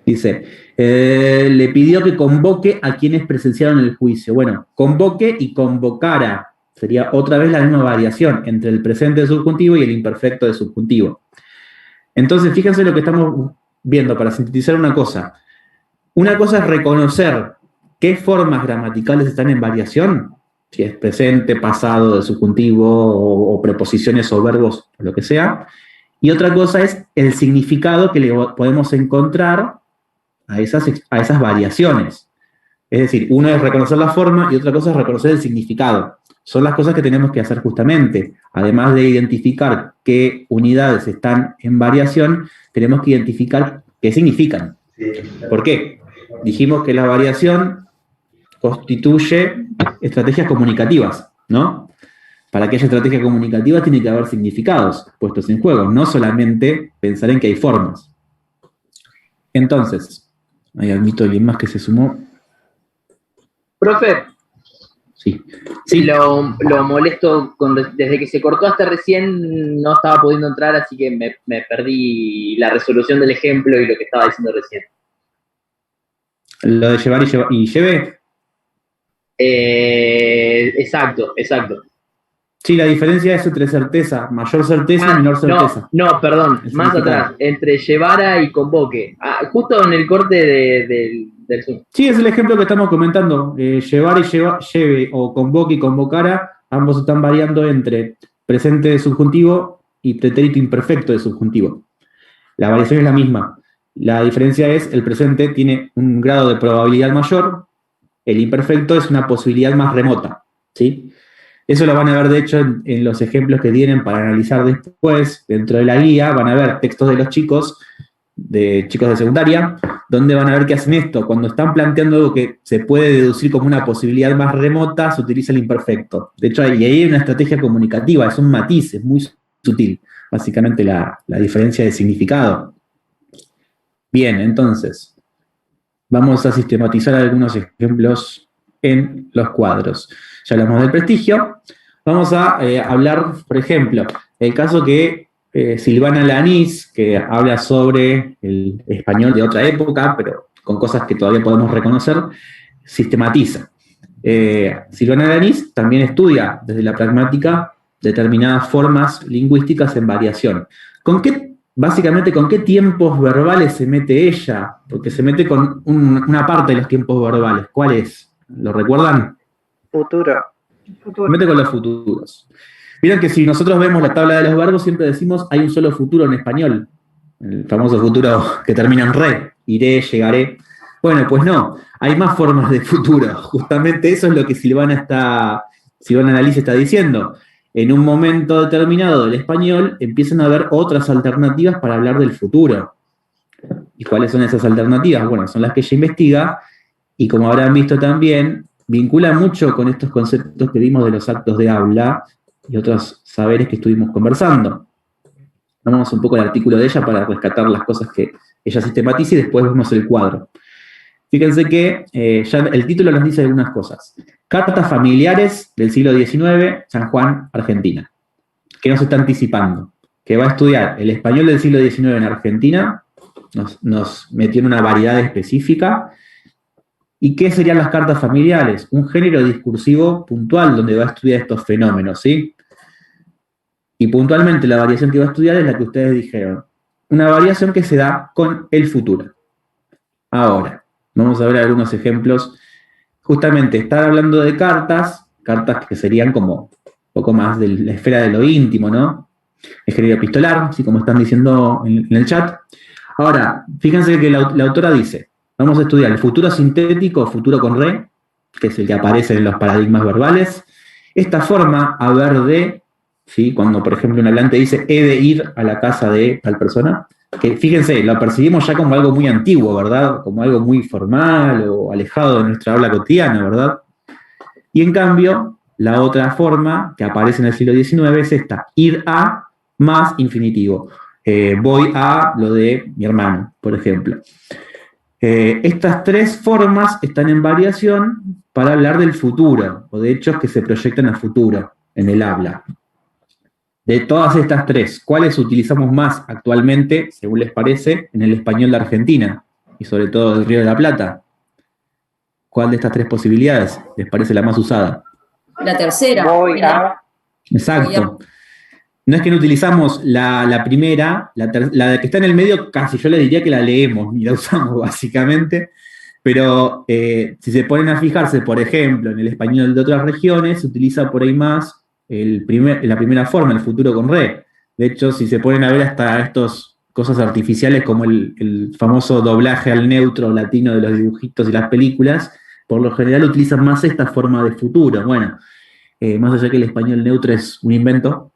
Dice, le pidió que convoque a quienes presenciaron el juicio. Bueno, convoque y convocara. Sería otra vez la misma variación entre el presente de subjuntivo y el imperfecto de subjuntivo. Entonces, fíjense lo que estamos viendo para sintetizar una cosa. Una cosa es reconocer qué formas gramaticales están en variación, si es presente, pasado, de subjuntivo, o preposiciones o verbos, o lo que sea. Y otra cosa es el significado que le podemos encontrar a esas variaciones. Es decir, una es reconocer la forma y otra cosa es reconocer el significado. Son las cosas que tenemos que hacer justamente. Además de identificar qué unidades están en variación, tenemos que identificar qué significan. ¿Por qué? Dijimos que la variación constituye estrategias comunicativas, ¿no? Para que haya estrategia comunicativa tiene que haber significados puestos en juego, no solamente pensar en que hay formas. Entonces, ahí admito alguien más que se sumó. Profe, Sí. lo molesto, desde que se cortó hasta recién no estaba pudiendo entrar, así que me perdí la resolución del ejemplo y lo que estaba diciendo recién. Lo de llevar y lleve. Exacto. Sí, la diferencia es entre certeza, mayor certeza y menor certeza. No, perdón, Es más significado. atrás, entre llevara y convoque. Justo en el corte del Zoom. Sí, es el ejemplo que estamos comentando. Llevar y lleve o convoque y convocara, ambos están variando entre presente de subjuntivo y pretérito imperfecto de subjuntivo. La variación es la misma. La diferencia es el presente tiene un grado de probabilidad mayor, el imperfecto es una posibilidad más remota, ¿sí? Eso lo van a ver, de hecho, en los ejemplos que tienen para analizar después, dentro de la guía, van a ver textos de los chicos de secundaria, donde van a ver que hacen esto. Cuando están planteando algo que se puede deducir como una posibilidad más remota, se utiliza el imperfecto. De hecho, ahí hay una estrategia comunicativa, es un matiz, es muy sutil, básicamente la diferencia de significado. Bien, entonces, vamos a sistematizar algunos ejemplos en los cuadros. Ya hablamos del prestigio. Vamos a hablar, por ejemplo, el caso que Silvana Lanís, que habla sobre el español de otra época, pero con cosas que todavía podemos reconocer, sistematiza. Silvana Lanís también estudia desde la pragmática determinadas formas lingüísticas en variación. Básicamente, ¿con qué tiempos verbales se mete ella? Porque se mete con una parte de los tiempos verbales. ¿Cuál es? ¿Lo recuerdan? Futuro. Se mete con los futuros. Miren que si nosotros vemos la tabla de los verbos, siempre decimos hay un solo futuro en español. El famoso futuro que termina en re. Iré, llegaré. Bueno, pues no. Hay más formas de futuro. Justamente eso es lo que Silvana Lanís está diciendo. En un momento determinado del español empiezan a haber otras alternativas para hablar del futuro. ¿Y cuáles son esas alternativas? Bueno, son las que ella investiga y, como habrán visto también, vincula mucho con estos conceptos que vimos de los actos de habla y otros saberes que estuvimos conversando. Vamos un poco al artículo de ella para rescatar las cosas que ella sistematiza y después vemos el cuadro. Fíjense que ya el título nos dice algunas cosas. Cartas familiares del siglo XIX, San Juan, Argentina. ¿Qué nos está anticipando? Que va a estudiar el español del siglo XIX en Argentina, nos metió en una variedad específica. ¿Y qué serían las cartas familiares? Un género discursivo puntual donde va a estudiar estos fenómenos, ¿sí? Y puntualmente la variación que va a estudiar es la que ustedes dijeron. Una variación que se da con el futuro. Ahora, vamos a ver algunos ejemplos. Justamente, estar hablando de cartas que serían como un poco más de la esfera de lo íntimo, ¿no? El género epistolar, así como están diciendo en el chat. Ahora, fíjense que la autora dice, vamos a estudiar el futuro sintético, futuro con re, que es el que aparece en los paradigmas verbales. Esta forma, haber de, ¿sí? Cuando, por ejemplo, un hablante dice, he de ir a la casa de tal persona, que fíjense, lo percibimos ya como algo muy antiguo, ¿verdad? Como algo muy formal o alejado de nuestra habla cotidiana, ¿verdad? Y en cambio, la otra forma que aparece en el siglo XIX es esta, ir a más infinitivo. Voy a lo de mi hermano, por ejemplo. Estas tres formas están en variación para hablar del futuro, o de hechos que se proyectan a futuro en el habla. De todas estas tres, ¿cuáles utilizamos más actualmente, según les parece, en el español de Argentina? Y sobre todo del Río de la Plata. ¿Cuál de estas tres posibilidades les parece la más usada? La tercera. Voy a. Exacto. No es que no utilizamos la primera, la que está en el medio, casi yo le diría que la leemos y la usamos básicamente, pero si se ponen a fijarse, por ejemplo, en el español de otras regiones, se utiliza por ahí más la primera forma, el futuro con re. De hecho, si se ponen a ver hasta estas cosas artificiales como el famoso doblaje al neutro latino de los dibujitos y las películas, por lo general utilizan más esta forma de futuro. Bueno, más allá que el español neutro es un invento,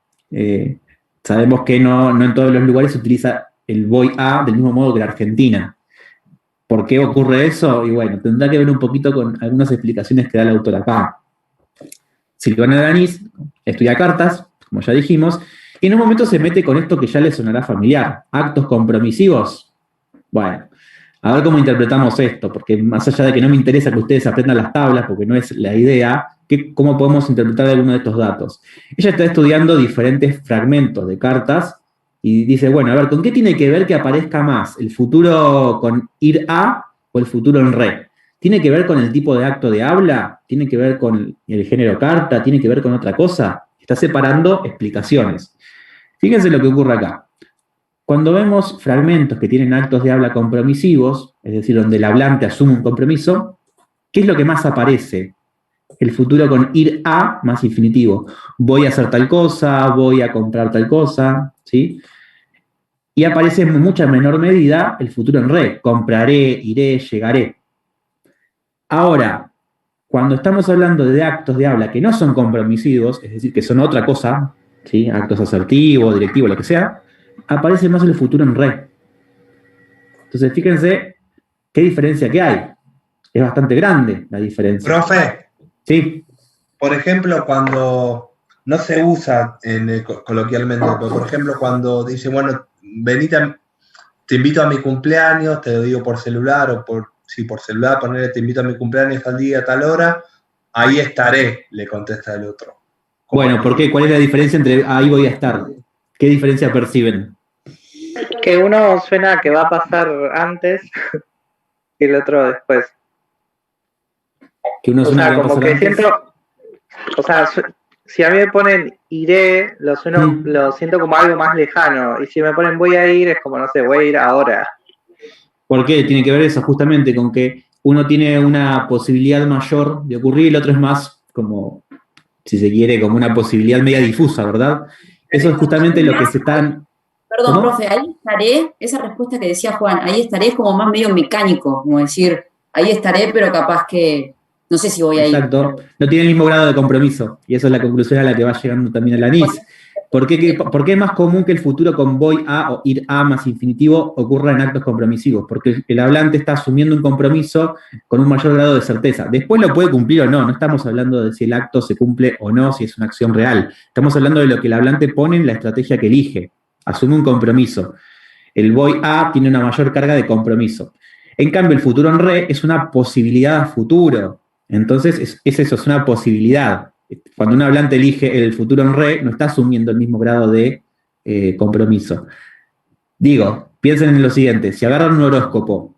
sabemos que no en todos los lugares se utiliza el voy a del mismo modo que la Argentina. ¿Por qué ocurre eso? Y bueno, tendrá que ver un poquito con algunas explicaciones que da el autor acá. Silvana Lanís estudia cartas, como ya dijimos, y en un momento se mete con esto que ya le sonará familiar, actos compromisivos. Bueno, a ver cómo interpretamos esto, porque más allá de que no me interesa que ustedes aprendan las tablas, porque no es la idea, ¿cómo podemos interpretar alguno de estos datos? Ella está estudiando diferentes fragmentos de cartas y dice, bueno, a ver, ¿con qué tiene que ver que aparezca más? ¿El futuro con ir a o el futuro en re? ¿Tiene que ver con el tipo de acto de habla? ¿Tiene que ver con el género carta? ¿Tiene que ver con otra cosa? está separando explicaciones. Fíjense lo que ocurre acá. Cuando vemos fragmentos que tienen actos de habla compromisivos, es decir, donde el hablante asume un compromiso, ¿qué es lo que más aparece? El futuro con ir a más infinitivo. Voy a hacer tal cosa, voy a comprar tal cosa, ¿sí? Y aparece en mucha menor medida el futuro en re. Compraré, iré, llegaré. Ahora, cuando estamos hablando de actos de habla que no son compromisivos, es decir, que son otra cosa, ¿sí? Actos asertivos, directivos, lo que sea, aparece más el futuro en re. Entonces, fíjense qué diferencia que hay. Es bastante grande la diferencia. Profe, Sí, por ejemplo, cuando no se usa coloquialmente, pero por ejemplo, cuando dice, bueno, venite, te invito a mi cumpleaños, te lo digo por celular o por celular, ponerle te invito a mi cumpleaños al día, a tal hora, ahí estaré, le contesta el otro. bueno, ¿por qué? ¿Cuál es la diferencia entre ahí voy a estar? ¿Qué diferencia perciben? Que uno suena que va a pasar antes y el otro después. Que uno O suena sea, que va a como pasar que antes. siento, o sea, si a mí me ponen iré, lo siento como algo más lejano. Y si me ponen voy a ir, es como, no sé, voy a ir ahora. ¿Por qué? Tiene que ver eso justamente con que uno tiene una posibilidad mayor de ocurrir, el otro es más como, si se quiere, como una posibilidad media difusa, ¿verdad? Eso es justamente lo que se están... Perdón, ¿Cómo? profe, ahí estaré, esa respuesta que decía Juan, ahí estaré es como más medio mecánico, como decir, ahí estaré, pero capaz que, no sé si voy a ir. Exacto, no tiene el mismo grado de compromiso, y esa es la conclusión a la que va llegando también el anís. ¿Por qué es más común que el futuro con voy a o ir a más infinitivo ocurra en actos compromisivos? Porque el hablante está asumiendo un compromiso con un mayor grado de certeza. Después lo puede cumplir o no, no estamos hablando de si el acto se cumple o no, si es una acción real. Estamos hablando de lo que el hablante pone en la estrategia que elige. Asume un compromiso. El voy a tiene una mayor carga de compromiso. En cambio, el futuro en re es una posibilidad a futuro. Entonces, es eso, es una posibilidad. Cuando un hablante elige el futuro en re, no está asumiendo el mismo grado de compromiso. Digo, piensen en lo siguiente, si agarran un horóscopo,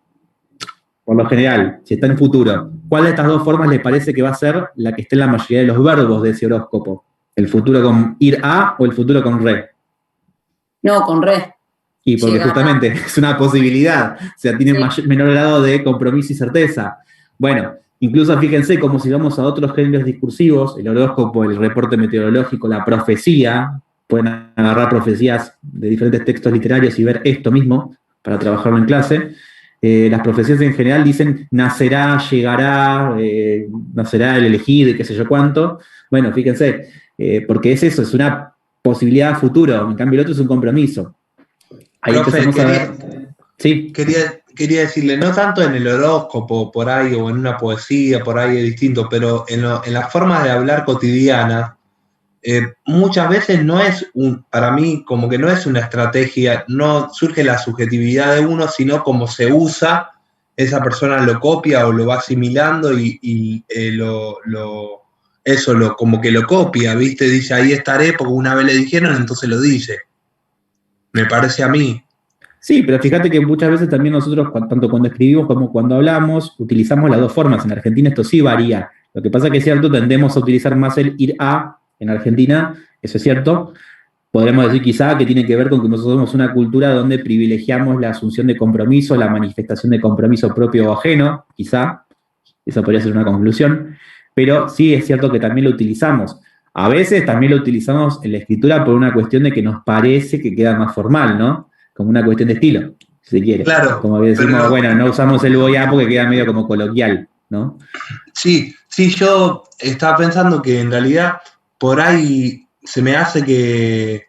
por lo general, si está en futuro, ¿cuál de estas dos formas les parece que va a ser la que esté en la mayoría de los verbos de ese horóscopo? ¿El futuro con ir a o el futuro con re? No, con re. Y porque Llega. justamente es una posibilidad, o sea, tiene menor grado de compromiso y certeza. Bueno, incluso fíjense como si vamos a otros géneros discursivos, el horóscopo, el reporte meteorológico, la profecía, pueden agarrar profecías de diferentes textos literarios y ver esto mismo para trabajarlo en clase. Las profecías en general dicen nacerá, llegará, nacerá el elegido y qué sé yo cuánto. Bueno, fíjense, porque es eso, es una posibilidad a futuro, en cambio el otro es un compromiso. Ahí Profe, empezamos a ver. Sí. Quería decirle, no tanto en el horóscopo por ahí o en una poesía, por ahí es distinto, pero en las formas de hablar cotidiana, muchas veces no es para mí como que no es una estrategia, no surge la subjetividad de uno, sino como se usa, esa persona lo copia o lo va asimilando y como que lo copia, ¿viste? Dice, ahí estaré porque una vez le dijeron, entonces lo dice. Me parece a mí. Sí, pero fíjate que muchas veces también nosotros, tanto cuando escribimos como cuando hablamos, utilizamos las dos formas. En Argentina esto sí varía. Lo que pasa es que es cierto, tendemos a utilizar más el ir a en Argentina, eso es cierto. Podremos decir quizá que tiene que ver con que nosotros somos una cultura donde privilegiamos la asunción de compromiso, la manifestación de compromiso propio o ajeno, quizá. Esa podría ser una conclusión. Pero sí es cierto que también lo utilizamos. A veces también lo utilizamos en la escritura por una cuestión de que nos parece que queda más formal, ¿no? Como una cuestión de estilo, si se quiere. Claro. Como que decimos, no, bueno, no usamos el voy a porque queda medio como coloquial, ¿no? Sí, yo estaba pensando que en realidad por ahí se me hace que,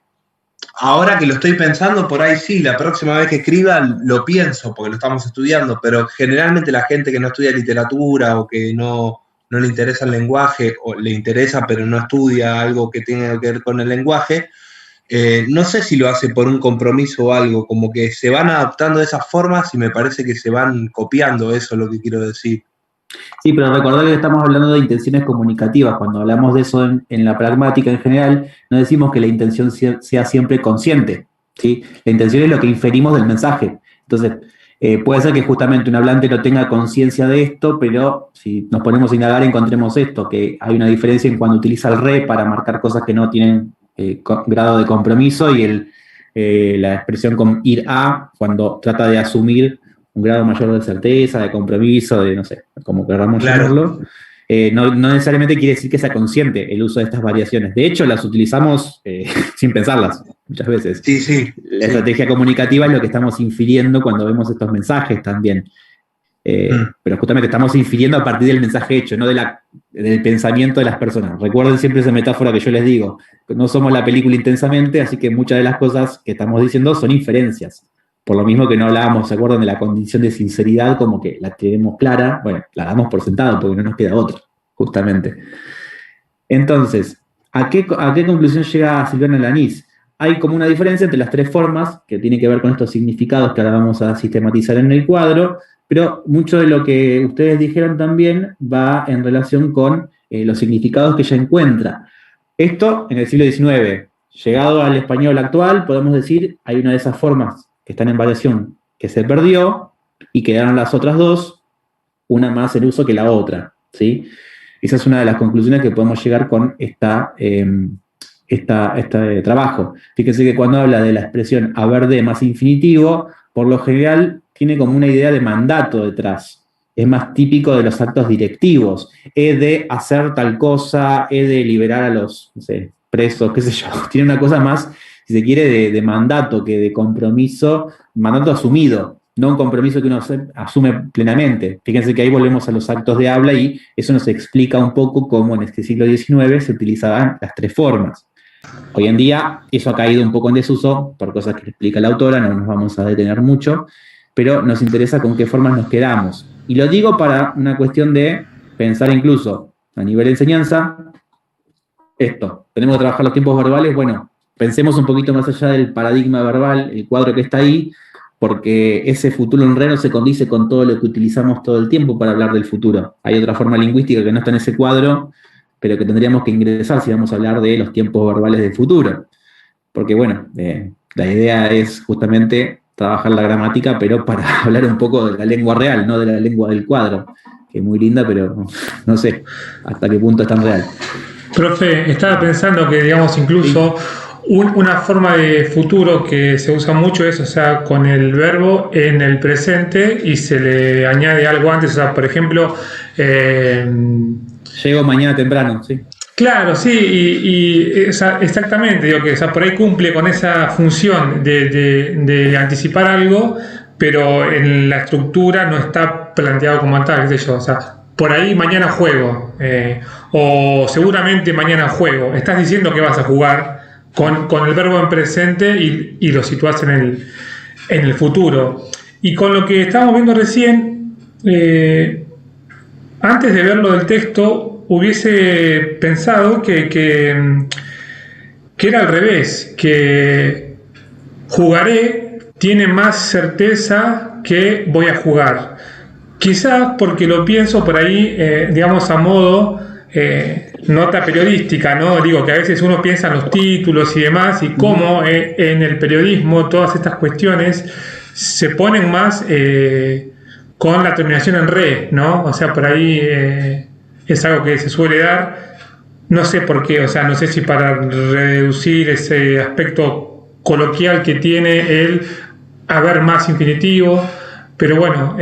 ahora que lo estoy pensando, por ahí sí, la próxima vez que escriba lo pienso porque lo estamos estudiando, pero generalmente la gente que no estudia literatura o que no le interesa el lenguaje, o le interesa pero no estudia algo que tenga que ver con el lenguaje, no sé si lo hace por un compromiso o algo, como que se van adaptando de esas formas y me parece que se van copiando, eso es lo que quiero decir. Sí, pero recordar que estamos hablando de intenciones comunicativas. Cuando hablamos de eso en la pragmática en general, no decimos que la intención sea siempre consciente, ¿sí? La intención es lo que inferimos del mensaje. Entonces, Puede ser que justamente un hablante no tenga conciencia de esto, pero si nos ponemos a indagar encontremos esto, que hay una diferencia en cuando utiliza el re para marcar cosas que no tienen grado de compromiso y la expresión con ir a cuando trata de asumir un grado mayor de certeza, de compromiso, de no sé, como queramos llamarlo. No necesariamente quiere decir que sea consciente el uso de estas variaciones. De hecho, las utilizamos sin pensarlas muchas veces. Sí. La estrategia comunicativa es lo que estamos infiriendo cuando vemos estos mensajes también. Pero justamente estamos infiriendo a partir del mensaje hecho, no del pensamiento de las personas. Recuerden siempre esa metáfora que yo les digo. No somos la película Intensamente, así que muchas de las cosas que estamos diciendo son inferencias. Por lo mismo que no hablábamos, ¿se acuerdan de la condición de sinceridad? Como que la tenemos clara, bueno, la damos por sentado porque no nos queda otra, justamente. Entonces, ¿a qué conclusión llega Silvana Lanís? Hay como una diferencia entre las tres formas, que tiene que ver con estos significados que ahora vamos a sistematizar en el cuadro, pero mucho de lo que ustedes dijeron también va en relación con los significados que ella encuentra. Esto en el siglo XIX. Llegado al español actual, podemos decir, hay una de esas formas que están en variación, que se perdió, y quedaron las otras dos, una más en uso que la otra, ¿sí? Esa es una de las conclusiones que podemos llegar con este trabajo. Fíjense que cuando habla de la expresión haber de más infinitivo, por lo general tiene como una idea de mandato detrás. Es más típico de los actos directivos. He de hacer tal cosa, he de liberar a los, no sé, presos, qué sé yo. Tiene una cosa más, si se quiere, de mandato que de compromiso, mandato asumido, no un compromiso que uno asume plenamente. Fíjense que ahí volvemos a los actos de habla y eso nos explica un poco cómo en este siglo XIX se utilizaban las tres formas. Hoy en día eso ha caído un poco en desuso por cosas que explica la autora, no nos vamos a detener mucho, pero nos interesa con qué formas nos quedamos. Y lo digo para una cuestión de pensar incluso a nivel de enseñanza, esto, tenemos que trabajar los tiempos verbales, bueno, pensemos un poquito más allá del paradigma verbal, el cuadro que está ahí, porque ese futuro en re no se condice con todo lo que utilizamos todo el tiempo para hablar del futuro. Hay otra forma lingüística que no está en ese cuadro, pero que tendríamos que ingresar si vamos a hablar de los tiempos verbales del futuro. Porque bueno, la idea es justamente trabajar la gramática, pero para hablar un poco de la lengua real, no de la lengua del cuadro, que es muy linda, pero no sé hasta qué punto es tan real. Profe, estaba pensando que, digamos, incluso una forma de futuro que se usa mucho es, o sea, con el verbo en el presente y se le añade algo antes, o sea, por ejemplo... Llego mañana temprano, sí. Claro, sí, y o sea, exactamente, digo que o sea, por ahí cumple con esa función de anticipar algo, pero en la estructura no está planteado como tal, qué sé yo, o sea, por ahí mañana juego, o seguramente mañana juego. Estás diciendo que vas a jugar con el verbo en presente y lo situás en el futuro. Y con lo que estábamos viendo recién, antes de verlo del texto, hubiese pensado que era al revés, que jugaré tiene más certeza que voy a jugar. Quizás porque lo pienso por ahí, digamos, a modo nota periodística, ¿no? Digo que a veces uno piensa en los títulos y demás, y cómo en el periodismo todas estas cuestiones se ponen más con la terminación en re, ¿no? O sea, por ahí es algo que se suele dar, no sé por qué, o sea, no sé si para reducir ese aspecto coloquial que tiene el haber más infinitivo, pero bueno,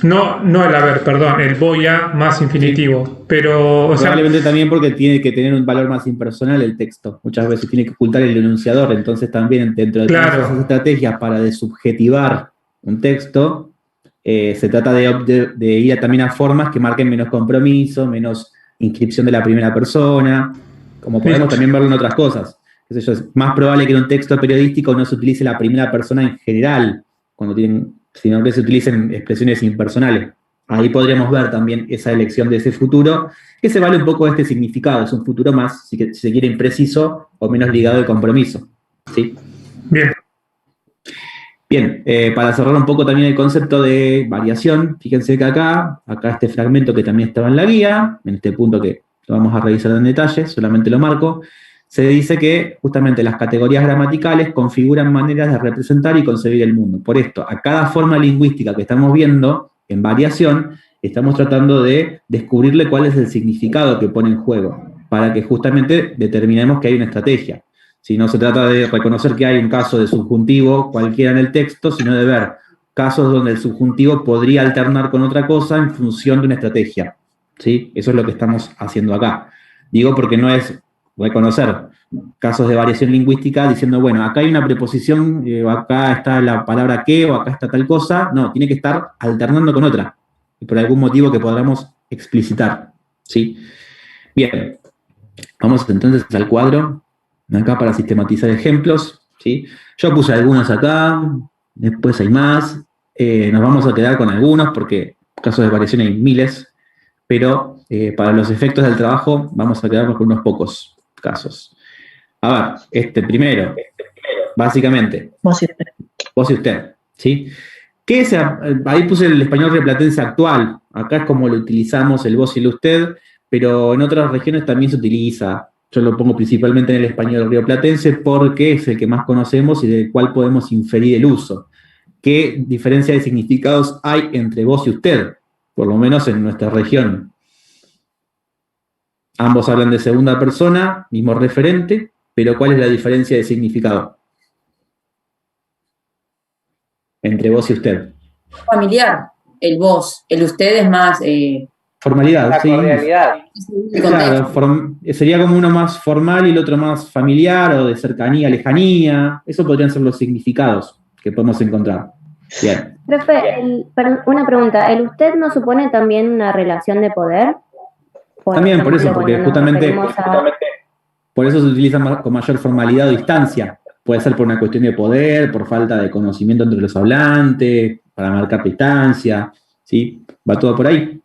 no el haber, perdón, el voy a más infinitivo, pero... O probablemente también porque tiene que tener un valor más impersonal el texto, muchas veces tiene que ocultar el enunciador, entonces también dentro de todas esas estrategias para desubjetivar un texto, se trata de ir también a formas que marquen menos compromiso, menos inscripción de la primera persona, como podemos también verlo en otras cosas. Qué sé yo, es más probable que en un texto periodístico no se utilice la primera persona en general, sino que se utilicen expresiones impersonales. Ahí podríamos ver también esa elección de ese futuro, que se vale un poco de este significado, es un futuro más, si se quiere, impreciso o menos ligado al compromiso. ¿Sí? Bien, para cerrar un poco también el concepto de variación, fíjense que acá este fragmento que también estaba en la guía, en este punto que lo vamos a revisar en detalle, solamente lo marco, se dice que justamente las categorías gramaticales configuran maneras de representar y concebir el mundo. Por esto, a cada forma lingüística que estamos viendo, en variación, estamos tratando de descubrirle cuál es el significado que pone en juego, para que justamente determinemos que hay una estrategia. Si no se trata de reconocer que hay un caso de subjuntivo cualquiera en el texto, sino de ver casos donde el subjuntivo podría alternar con otra cosa en función de una estrategia. ¿Sí? Eso es lo que estamos haciendo acá. Digo porque no es reconocer casos de variación lingüística diciendo, bueno, acá hay una preposición, o acá está la palabra que, o acá está tal cosa. No, tiene que estar alternando con otra, y por algún motivo que podamos explicitar. ¿Sí? Bien, vamos entonces al cuadro, acá para sistematizar ejemplos. ¿Sí? Yo puse algunos acá, después hay más. Nos vamos a quedar con algunos porque casos de variación hay miles, pero para los efectos del trabajo vamos a quedarnos con unos pocos casos. A ver, primero, básicamente, vos y usted, ¿sí? ¿Qué es? Ahí puse el español rioplatense actual, acá es como lo utilizamos el vos y el usted, pero en otras regiones también se utiliza. Yo lo pongo principalmente en el español rioplatense porque es el que más conocemos y del cual podemos inferir el uso. ¿Qué diferencia de significados hay entre vos y usted? Por lo menos en nuestra región. Ambos hablan de segunda persona, mismo referente, pero ¿cuál es la diferencia de significado entre vos y usted? Familiar, el vos, el usted es más... formalidad, la sí. cordialidad. Claro, sería como uno más formal y el otro más familiar o de cercanía, lejanía. Eso podrían ser los significados que podemos encontrar. Bien. Profe, una pregunta. ¿El usted no supone también una relación de poder? También por eso, porque nos justamente referimos por eso se utiliza con mayor formalidad o distancia. Puede ser por una cuestión de poder, por falta de conocimiento entre los hablantes, para marcar distancia, ¿sí? Va todo por ahí.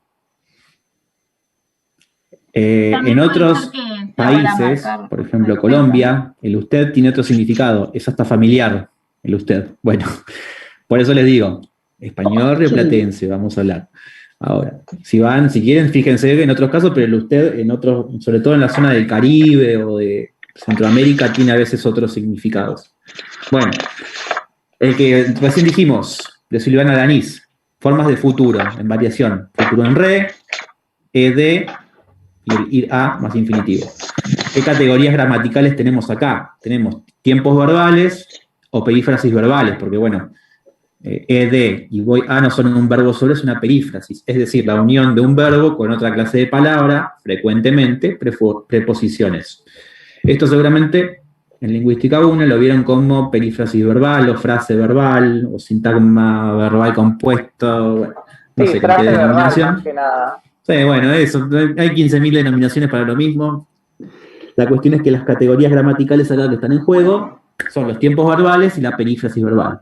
En otros países, por ejemplo Colombia, el usted tiene otro significado, es hasta familiar, el usted. Bueno, por eso les digo, español rioplatense, vamos a hablar. Ahora, si quieren, fíjense en otros casos, pero el usted, en otros, sobre todo en la zona del Caribe o de Centroamérica, tiene a veces otros significados. Bueno, el que recién dijimos, de Silvana Danís, formas de futuro, en variación. Futuro en re, ed, y el ir a más infinitivo. ¿Qué categorías gramaticales tenemos acá? Tenemos tiempos verbales o perífrasis verbales, porque bueno, ed y voy a no son un verbo solo, es una perífrasis, es decir, la unión de un verbo con otra clase de palabra, frecuentemente preposiciones. Esto seguramente en Lingüística 1 lo vieron como perífrasis verbal o frase verbal o sintagma verbal compuesto, bueno, no sé con qué denominación. Más que nada. Sí, bueno, eso, hay 15.000 denominaciones para lo mismo. La cuestión es que las categorías gramaticales acá que están en juego son los tiempos verbales y la perífrasis verbal.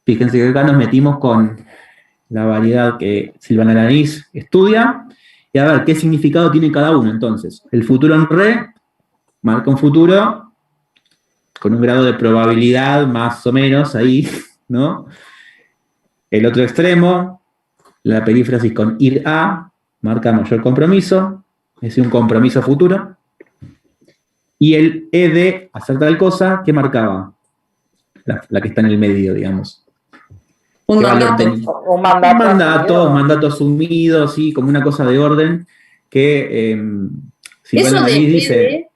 Fíjense que acá nos metimos con la variedad que Silvana Danís estudia, y a ver qué significado tiene cada uno. Entonces, el futuro en re marca un futuro con un grado de probabilidad más o menos ahí, ¿no? El otro extremo, la perífrasis con ir a, marca mayor compromiso, es decir, un compromiso futuro. Y el ed, hacer tal cosa, ¿qué marcaba? La que está en el medio, digamos. Un mandato asumido, sí, como una cosa de orden que eso de dice.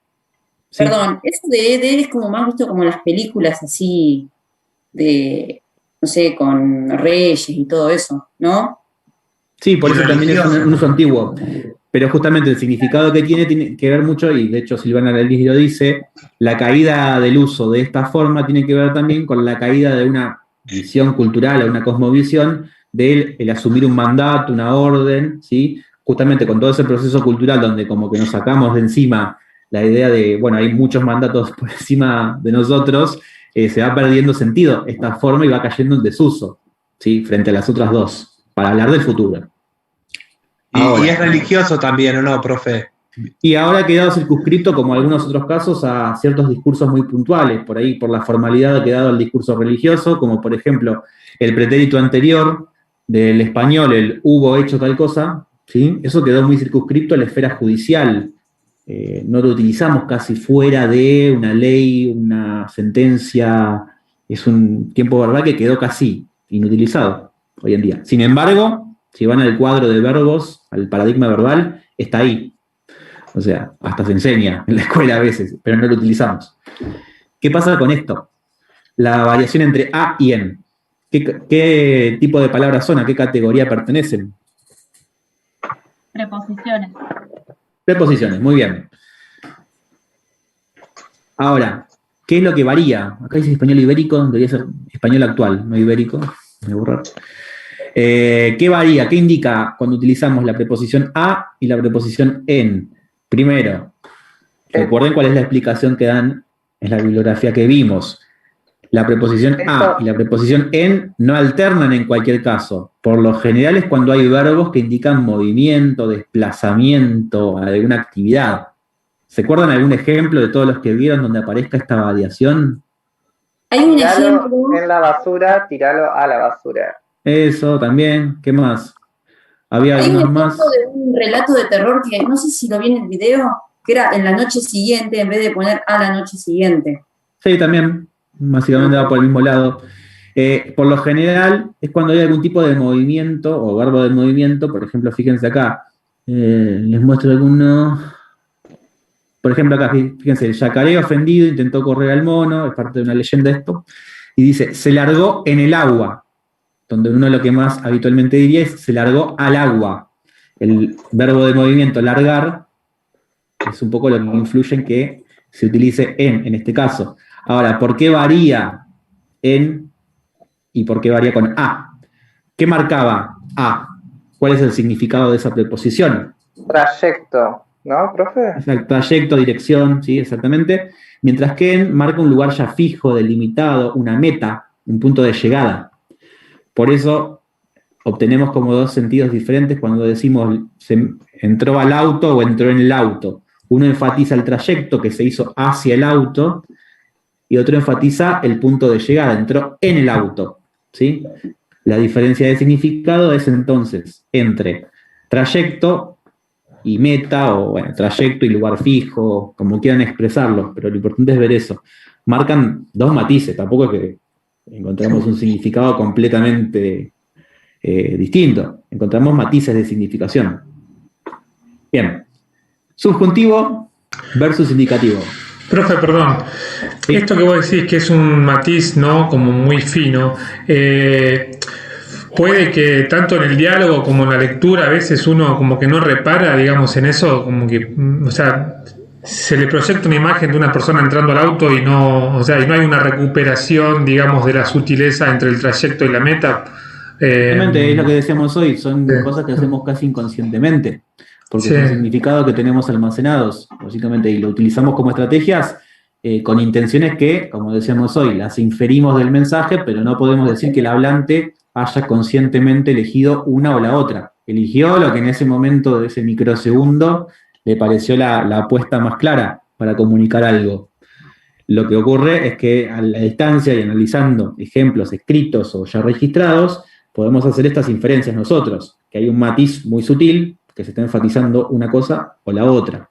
Perdón, eso de ed es como más visto como en las películas así de, no sé, con reyes y todo eso, ¿no? Sí, por eso también es un uso antiguo. Pero justamente el significado que tiene que ver mucho, y de hecho Silvana Danís lo dice, la caída del uso de esta forma tiene que ver también con la caída de una visión cultural, o una cosmovisión, de el asumir un mandato, una orden, ¿sí? Justamente con todo ese proceso cultural donde como que nos sacamos de encima la idea de, bueno, hay muchos mandatos por encima de nosotros, se va perdiendo sentido esta forma y va cayendo en desuso, ¿sí? Frente a las otras dos, para hablar del futuro. Y es religioso también, ¿o no, profe? Y ahora ha quedado circunscrito, como algunos otros casos, a ciertos discursos muy puntuales, por ahí, por la formalidad que ha quedado el discurso religioso, como por ejemplo el pretérito anterior del español, el hubo hecho tal cosa, ¿sí? Eso quedó muy circunscrito a la esfera judicial. no lo utilizamos casi fuera de una ley, una sentencia, es un tiempo verbal que quedó casi inutilizado hoy en día. Sin embargo, si van al cuadro de verbos, al paradigma verbal, está ahí. O sea, hasta se enseña en la escuela a veces, pero no lo utilizamos. ¿Qué pasa con esto? La variación entre a y en. ¿Qué tipo de palabras son? ¿A qué categoría pertenecen? Preposiciones. Preposiciones, muy bien. Ahora, ¿qué es lo que varía? Acá dice español ibérico, debería ser español actual, no ibérico. Me aburro. ¿Qué varía? ¿Qué indica cuando utilizamos la preposición a y la preposición en? Primero, recuerden cuál es la explicación que dan en la bibliografía que vimos. La preposición a y la preposición en no alternan en cualquier caso. Por lo general es cuando hay verbos que indican movimiento, desplazamiento, alguna actividad. ¿Se acuerdan algún ejemplo de todos los que vieron donde aparezca esta variación? Hay un Tiralo ejemplo. en la basura, tiralo a la basura. Eso también. ¿Qué más? Había Hay un algunos ejemplo más. de un relato de terror que no sé si lo vi en el video, que era en la noche siguiente en vez de poner a la noche siguiente. Sí, también. Básicamente va por el mismo lado. Por lo general es cuando hay algún tipo de movimiento o verbo de movimiento. Por ejemplo, fíjense acá. Les muestro alguno. Por ejemplo, acá, fíjense, el yacaré ofendido intentó correr al mono, es parte de una leyenda esto, y dice, se largó en el agua, donde uno lo que más habitualmente diría es, se largó al agua. El verbo de movimiento, largar, es un poco lo que influye en que se utilice en este caso. Ahora, ¿por qué varía en y por qué varía con a? ¿Qué marcaba a? ¿Cuál es el significado de esa preposición? Trayecto, ¿no, profe? Exacto, trayecto, dirección, sí, exactamente. Mientras que en marca un lugar ya fijo, delimitado, una meta, un punto de llegada. Por eso obtenemos como dos sentidos diferentes cuando decimos se entró al auto o entró en el auto. Uno enfatiza el trayecto que se hizo hacia el auto y otro enfatiza el punto de llegada, entró en el auto, ¿sí? La diferencia de significado es entonces entre trayecto y meta, o bueno, trayecto y lugar fijo, como quieran expresarlo, pero lo importante es ver eso. Marcan dos matices, tampoco es que encontramos un significado completamente distinto, encontramos matices de significación. Bien, subjuntivo versus indicativo. Profe, perdón. Sí. Esto que vos decís que es un matiz, ¿no? Como muy fino. Puede que tanto en el diálogo como en la lectura a veces uno como que no repara, digamos, en eso, como que, o sea, se le proyecta una imagen de una persona entrando al auto y no, o sea, y no hay una recuperación, digamos, de la sutileza entre el trayecto y la meta. Realmente es lo que decíamos hoy, son cosas que hacemos casi inconscientemente, porque son significados que tenemos almacenados, básicamente, y lo utilizamos como estrategias con intenciones que, como decíamos hoy, las inferimos del mensaje, pero no podemos decir que el hablante haya conscientemente elegido una o la otra. Eligió lo que en ese momento, de ese microsegundo, le pareció la apuesta más clara para comunicar algo. Lo que ocurre es que a la distancia y analizando ejemplos escritos o ya registrados, podemos hacer estas inferencias nosotros, que hay un matiz muy sutil, que se está enfatizando una cosa o la otra.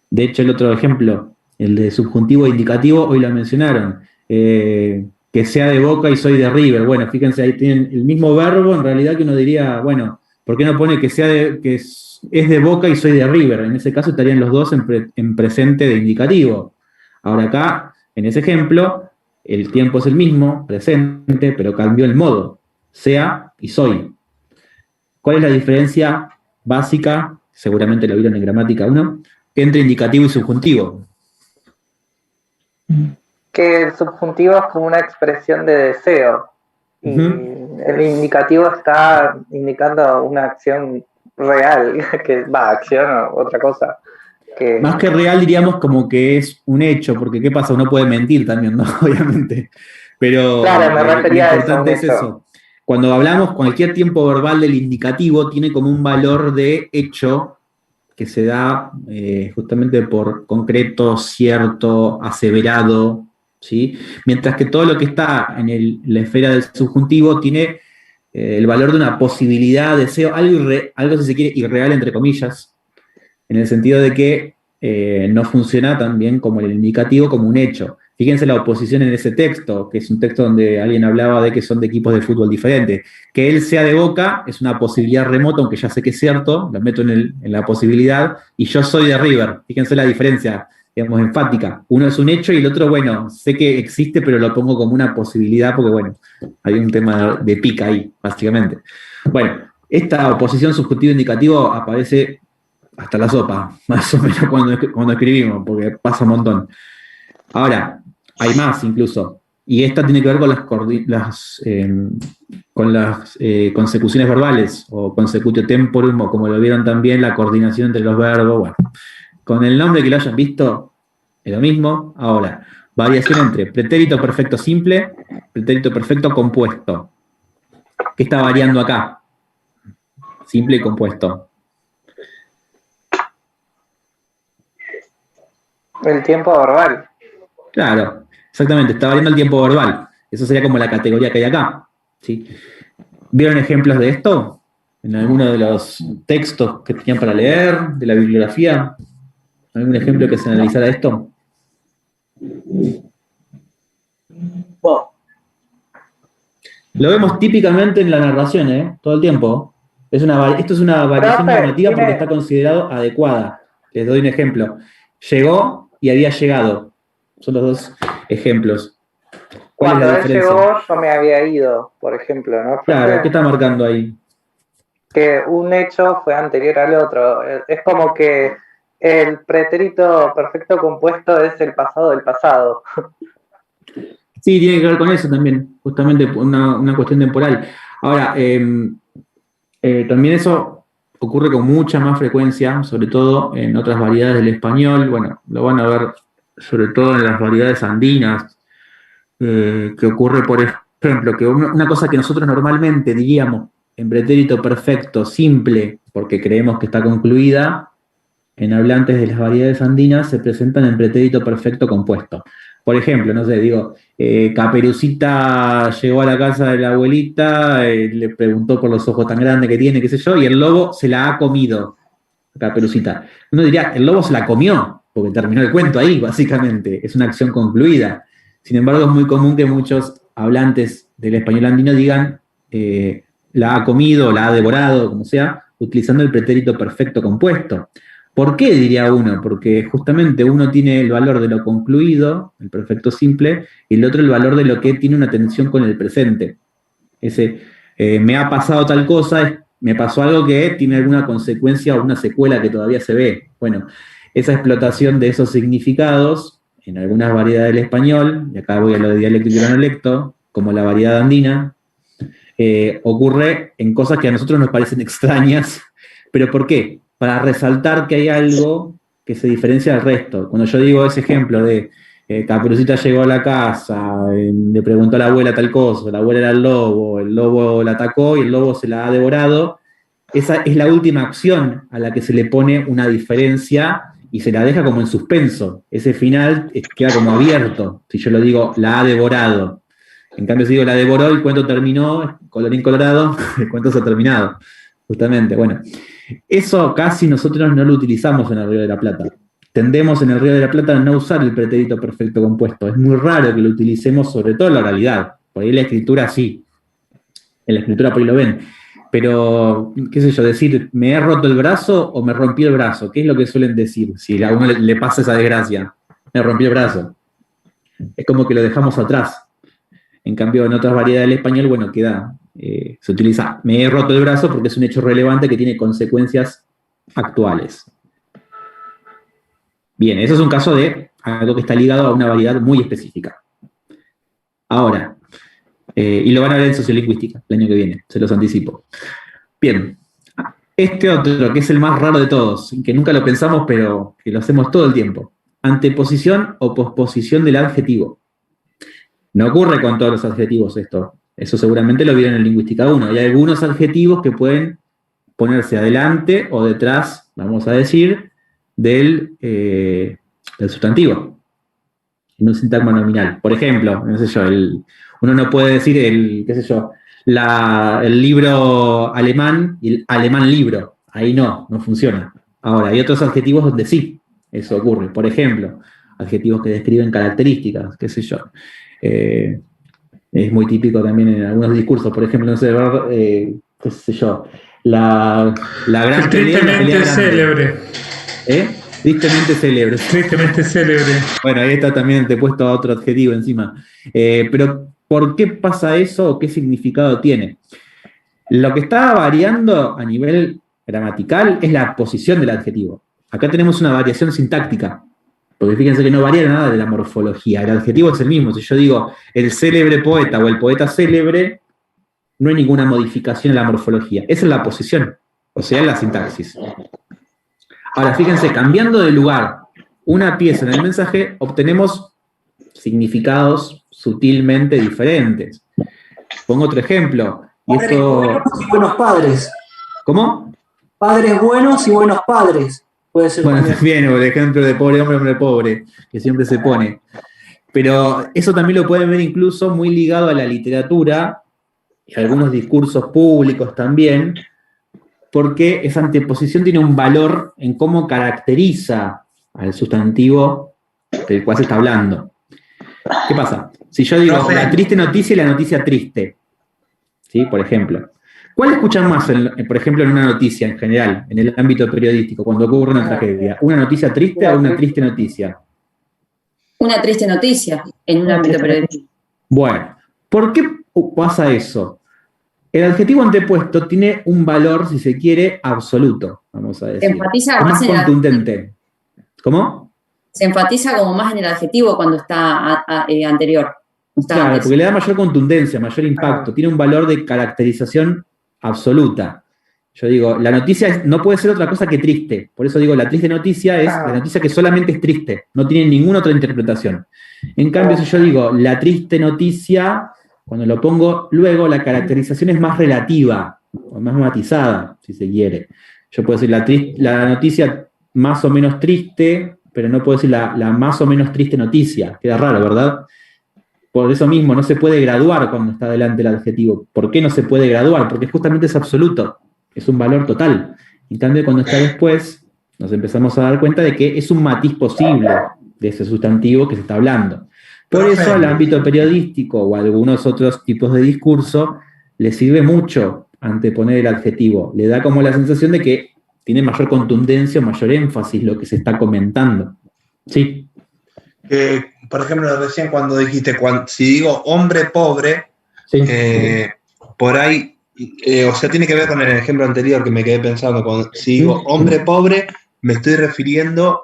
De hecho, el otro ejemplo, el de subjuntivo e indicativo, hoy lo mencionaron. Que sea de Boca y soy de River. Bueno, fíjense, ahí tienen el mismo verbo, en realidad que uno diría, bueno, ¿por qué no pone que sea que es de Boca y soy de River? En ese caso estarían los dos en presente de indicativo. Ahora acá, en ese ejemplo, el tiempo es el mismo, presente, pero cambió el modo. Sea y soy. ¿Cuál es la diferencia básica? Seguramente lo vieron en gramática 1, entre indicativo y subjuntivo. Que el subjuntivo es como una expresión de deseo. Y el indicativo está indicando una acción real, que va, acción o otra cosa. Más que real diríamos como que es un hecho, porque ¿qué pasa? Uno puede mentir también, ¿no? Obviamente. Pero claro, me refería lo importante a eso, es eso. Cuando hablamos, cualquier tiempo verbal del indicativo tiene como un valor de hecho que se da justamente por concreto, cierto, aseverado, ¿sí? Mientras que todo lo que está en la esfera del subjuntivo tiene el valor de una posibilidad, deseo, algo si se quiere irreal, entre comillas, en el sentido de que no funciona tan bien como el indicativo, como un hecho. Fíjense la oposición en ese texto, que es un texto donde alguien hablaba de que son de equipos de fútbol diferentes. Que él sea de Boca es una posibilidad remota, aunque ya sé que es cierto, lo meto en la posibilidad, y yo soy de River. Fíjense la diferencia, digamos, enfática. Uno es un hecho y el otro, bueno, sé que existe, pero lo pongo como una posibilidad porque, bueno, hay un tema de pica ahí, básicamente. Bueno, esta oposición subjuntivo-indicativo aparece hasta la sopa, más o menos cuando escribimos, porque pasa un montón. Ahora, hay más incluso, y esta tiene que ver con las consecuciones verbales, o consecutio temporum, o como lo vieron también, la coordinación entre los verbos. Bueno, con el nombre que lo hayan visto, es lo mismo. Ahora, variación entre pretérito perfecto simple, pretérito perfecto compuesto. ¿Qué está variando acá? Simple y compuesto. El tiempo verbal. Claro, exactamente, está variando el tiempo verbal. Eso sería como la categoría que hay acá. ¿Sí? ¿Vieron ejemplos de esto? En alguno de los textos que tenían para leer, de la bibliografía. ¿Algún ejemplo que se analizara esto? Bueno, Lo vemos típicamente en la narración, todo el tiempo. Esto es una variación Profe, normativa porque tiene- está considerado adecuada. Les doy un ejemplo. Llegó y había llegado. Son los dos ejemplos. ¿Cuál es cuando la él diferencia? llegó, yo me había ido, por ejemplo, ¿no? Claro, ¿qué está marcando ahí? Que un hecho fue anterior al otro. Es como que el pretérito perfecto compuesto es el pasado del pasado. Sí, tiene que ver con eso también, justamente una cuestión temporal. Ahora, también eso ocurre con mucha más frecuencia, sobre todo en otras variedades del español. Bueno, lo van a ver sobre todo en las variedades andinas, que ocurre, por ejemplo, que una cosa que nosotros normalmente diríamos en pretérito perfecto simple, porque creemos que está concluida, en hablantes de las variedades andinas se presentan en pretérito perfecto compuesto. Por ejemplo, no sé, digo, Caperucita llegó a la casa de la abuelita, le preguntó por los ojos tan grandes que tiene, qué sé yo, y el lobo se la ha comido, Caperucita. Uno diría, el lobo se la comió, porque terminó el cuento ahí, básicamente, es una acción concluida. Sin embargo, es muy común que muchos hablantes del español andino digan, la ha comido, la ha devorado, como sea, utilizando el pretérito perfecto compuesto. ¿Por qué, diría uno? Porque justamente uno tiene el valor de lo concluido, el perfecto simple, y el otro el valor de lo que tiene una tensión con el presente. Ese, me ha pasado tal cosa, me pasó algo que tiene alguna consecuencia o una secuela que todavía se ve. Bueno, esa explotación de esos significados, en algunas variedades del español, y acá voy a lo de dialéctico y cronolecto, como la variedad andina, ocurre en cosas que a nosotros nos parecen extrañas. ¿Pero por qué? Para resaltar que hay algo que se diferencia del resto. Cuando yo digo ese ejemplo de Caperucita llegó a la casa, le preguntó a la abuela tal cosa, la abuela era el lobo la atacó y el lobo se la ha devorado, esa es la última acción a la que se le pone una diferencia y se la deja como en suspenso. Ese final queda como abierto, si yo lo digo, la ha devorado. En cambio, si digo la devoró, el cuento terminó, colorín colorado, el cuento se ha terminado. Justamente, bueno. Eso casi nosotros no lo utilizamos en el Río de la Plata. Tendemos en el Río de la Plata a no usar el pretérito perfecto compuesto. Es muy raro que lo utilicemos, sobre todo en la oralidad. Por ahí en la escritura sí. En la escritura por ahí lo ven. Pero, qué sé yo, decir, ¿me he roto el brazo o me rompí el brazo? ¿Qué es lo que suelen decir si a uno le pasa esa desgracia? Me rompí el brazo. Es como que lo dejamos atrás. En cambio, en otras variedades del español, bueno, queda, se utiliza, me he roto el brazo porque es un hecho relevante que tiene consecuencias actuales. Bien, eso es un caso de algo que está ligado a una variedad muy específica. Ahora, y lo van a ver en sociolingüística el año que viene, se los anticipo. Bien, este otro, que es el más raro de todos, que nunca lo pensamos, pero que lo hacemos todo el tiempo. Anteposición o posposición del adjetivo. No ocurre con todos los adjetivos esto. Eso seguramente lo vieron en Lingüística 1. Hay algunos adjetivos que pueden ponerse adelante o detrás, vamos a decir, del sustantivo. En un sintagma nominal. Por ejemplo, no sé yo, uno no puede decir el libro alemán y el alemán libro. Ahí no funciona. Ahora, hay otros adjetivos donde sí, eso ocurre. Por ejemplo, adjetivos que describen características, qué sé yo. Es muy típico también en algunos discursos, por ejemplo, no sé, qué sé yo, la gran pelea, la pelea grande. Célebre. Tristemente célebre. Tristemente célebre. Bueno, ahí está también, te he puesto otro adjetivo encima. Pero, ¿por qué pasa eso o qué significado tiene? Lo que está variando a nivel gramatical es la posición del adjetivo. Acá tenemos una variación sintáctica, porque fíjense que no varía nada de la morfología. El adjetivo es el mismo. Si yo digo el célebre poeta o el poeta célebre, no hay ninguna modificación en la morfología. Esa es la posición, o sea, en la sintaxis. Ahora, fíjense, cambiando de lugar una pieza en el mensaje, obtenemos significados sutilmente diferentes. Pongo otro ejemplo. Y Padres buenos y buenos padres. ¿Cómo? Padres buenos y buenos padres. Puede ser. Bueno, también el ejemplo de pobre hombre, hombre pobre, que siempre se pone. Pero eso también lo pueden ver incluso muy ligado a la literatura y a algunos discursos públicos también, porque esa anteposición tiene un valor en cómo caracteriza al sustantivo del cual se está hablando. ¿Qué pasa? Si yo digo la triste noticia y la noticia triste, ¿sí? Por ejemplo. ¿Cuál escuchan más, por ejemplo, en una noticia en general, en el ámbito periodístico, cuando ocurre una tragedia? ¿Una noticia triste o una triste noticia? Una triste noticia en un ámbito periodístico. Bueno, ¿por qué pasa eso? El adjetivo antepuesto tiene un valor, si se quiere, absoluto, vamos a decir. Se enfatiza es más más en contundente. ¿Cómo? Se enfatiza como más en el adjetivo cuando está anterior. Claro, porque le da mayor contundencia, mayor impacto, tiene un valor de caracterización absoluta. Yo digo, la noticia no puede ser otra cosa que triste. Por eso digo, la triste noticia es la noticia que solamente es triste, no tiene ninguna otra interpretación. En cambio, si yo digo la triste noticia, cuando lo pongo luego, la caracterización es más relativa, o más matizada, si se quiere. Yo puedo decir la noticia más o menos triste, pero no puedo decir la más o menos triste noticia. Queda raro, ¿verdad? Por eso mismo no se puede graduar cuando está delante el adjetivo. ¿Por qué no se puede graduar? Porque justamente es absoluto, es un valor total. En cambio, cuando está después, nos empezamos a dar cuenta de que es un matiz posible de ese sustantivo que se está hablando. Por eso al ámbito periodístico o a algunos otros tipos de discurso le sirve mucho anteponer el adjetivo. Le da como la sensación de que tiene mayor contundencia o mayor énfasis lo que se está comentando. Sí. Por ejemplo, recién cuando dijiste, si digo hombre pobre, sí. Por ahí, o sea, tiene que ver con el ejemplo anterior que me quedé pensando. Si digo hombre pobre, me estoy refiriendo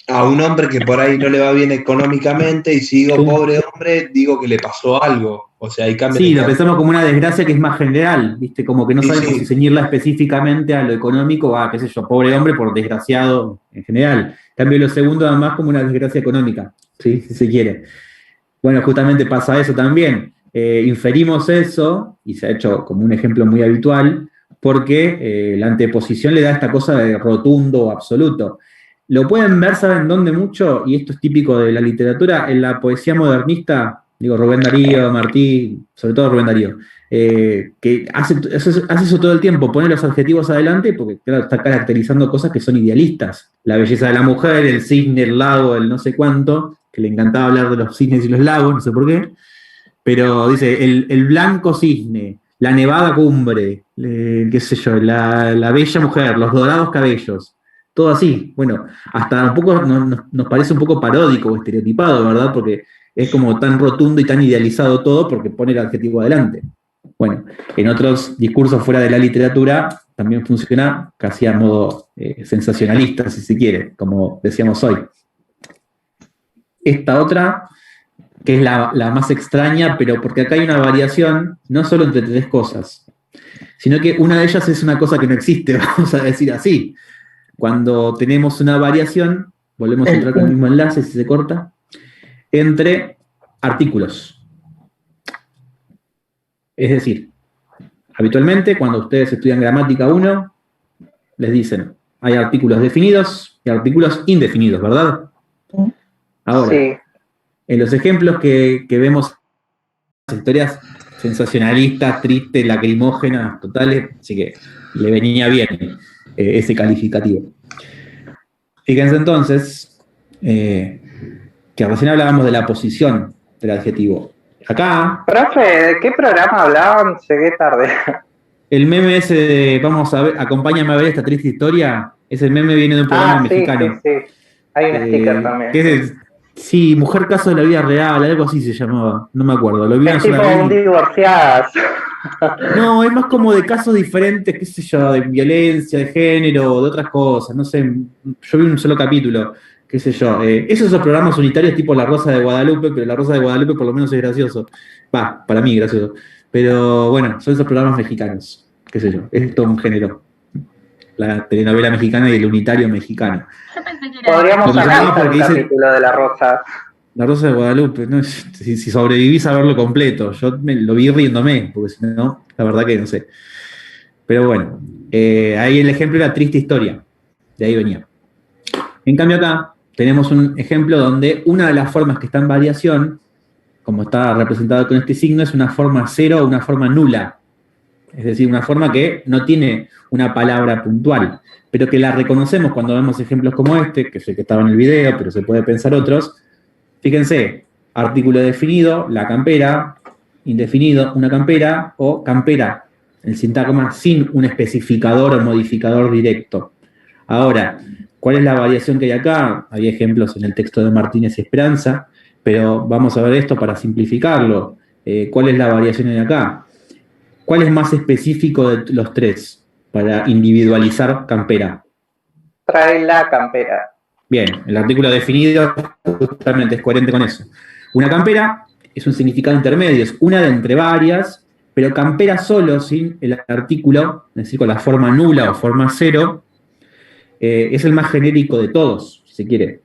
a un hombre que por ahí no le va bien económicamente, y si digo pobre hombre, digo que le pasó algo. O sea, ahí cambia. Sí, lo pensamos como una desgracia que es más general, ¿viste? Como que no sabemos si ceñirla específicamente a lo económico o a, qué sé yo, pobre hombre por desgraciado en general. En cambio, lo segundo, además, como una desgracia económica, ¿sí? Si se quiere. Bueno, justamente pasa eso también. Inferimos eso, y se ha hecho como un ejemplo muy habitual, porque la anteposición le da esta cosa de rotundo o absoluto. Lo pueden ver, ¿saben dónde mucho? Y esto es típico de la literatura, en la poesía modernista, digo, Rubén Darío, Martí, sobre todo Rubén Darío, que hace eso todo el tiempo, pone los adjetivos adelante porque, claro, está caracterizando cosas que son idealistas. La belleza de la mujer, el cisne, el lago, el no sé cuánto, que le encantaba hablar de los cisnes y los lagos, no sé por qué, pero dice, el blanco cisne, la nevada cumbre, qué sé yo, la bella mujer, los dorados cabellos. Todo así, bueno, hasta un poco nos parece un poco paródico o estereotipado, ¿verdad? Porque es como tan rotundo y tan idealizado todo porque pone el adjetivo adelante. Bueno, en otros discursos fuera de la literatura también funciona casi a modo sensacionalista, si se quiere, como decíamos hoy. Esta otra, que es la más extraña, pero porque acá hay una variación, no solo entre tres cosas, sino que una de ellas es una cosa que no existe, vamos a decir así. Cuando tenemos una variación, volvemos a entrar con el mismo enlace, si se corta, entre artículos. Es decir, habitualmente cuando ustedes estudian gramática 1, les dicen, hay artículos definidos y artículos indefinidos, ¿verdad? Ahora, sí. En los ejemplos que vemos, historias sensacionalistas, tristes, lacrimógenas, totales, así que le venía bien. ese calificativo. Fíjense entonces que recién hablábamos de la posición del adjetivo. Acá... Profe, ¿de qué programa hablaban? Llegué tarde. El meme ese de, vamos a ver, acompáñame a ver esta triste historia, ese meme viene de un programa mexicano. Sí. Hay un sticker también. Que es, sí, Mujer Caso de la Vida Real, algo así se llamaba, no me acuerdo. Lo vi Es tipo un divorciadas. No, es más como de casos diferentes, qué sé yo, de violencia, de género, de otras cosas, no sé. Yo vi un solo capítulo, qué sé yo. Esos son programas unitarios tipo La Rosa de Guadalupe, pero La Rosa de Guadalupe por lo menos es gracioso. Va, para mí gracioso. Pero bueno, son esos programas mexicanos, qué sé yo. Es todo un género. La telenovela mexicana y el unitario mexicano. Podríamos sacar un capítulo de La Rosa. La Rosa de Guadalupe, ¿no? Si sobrevivís a verlo completo, yo lo vi riéndome, porque si no, la verdad que no sé. Pero bueno, ahí el ejemplo era triste historia, de ahí venía. En cambio acá tenemos un ejemplo donde una de las formas que está en variación, como está representado con este signo, es una forma cero o una forma nula. Es decir, una forma que no tiene una palabra puntual, pero que la reconocemos cuando vemos ejemplos como este, que sé que estaba en el video, pero se puede pensar otros. Fíjense, artículo definido, la campera, indefinido, una campera, o campera, el sintagma sin un especificador o modificador directo. Ahora, ¿cuál es la variación que hay acá? Hay ejemplos en el texto de Martínez y Esperanza, pero vamos a ver esto para simplificarlo. ¿Cuál es la variación de acá? ¿Cuál es más específico de los tres para individualizar campera? Trae la campera. Bien, el artículo definido justamente es coherente con eso. Una campera es un significado intermedio, es una de entre varias, pero campera solo, sin el artículo, es decir, con la forma nula o forma cero, es el más genérico de todos, si se quiere.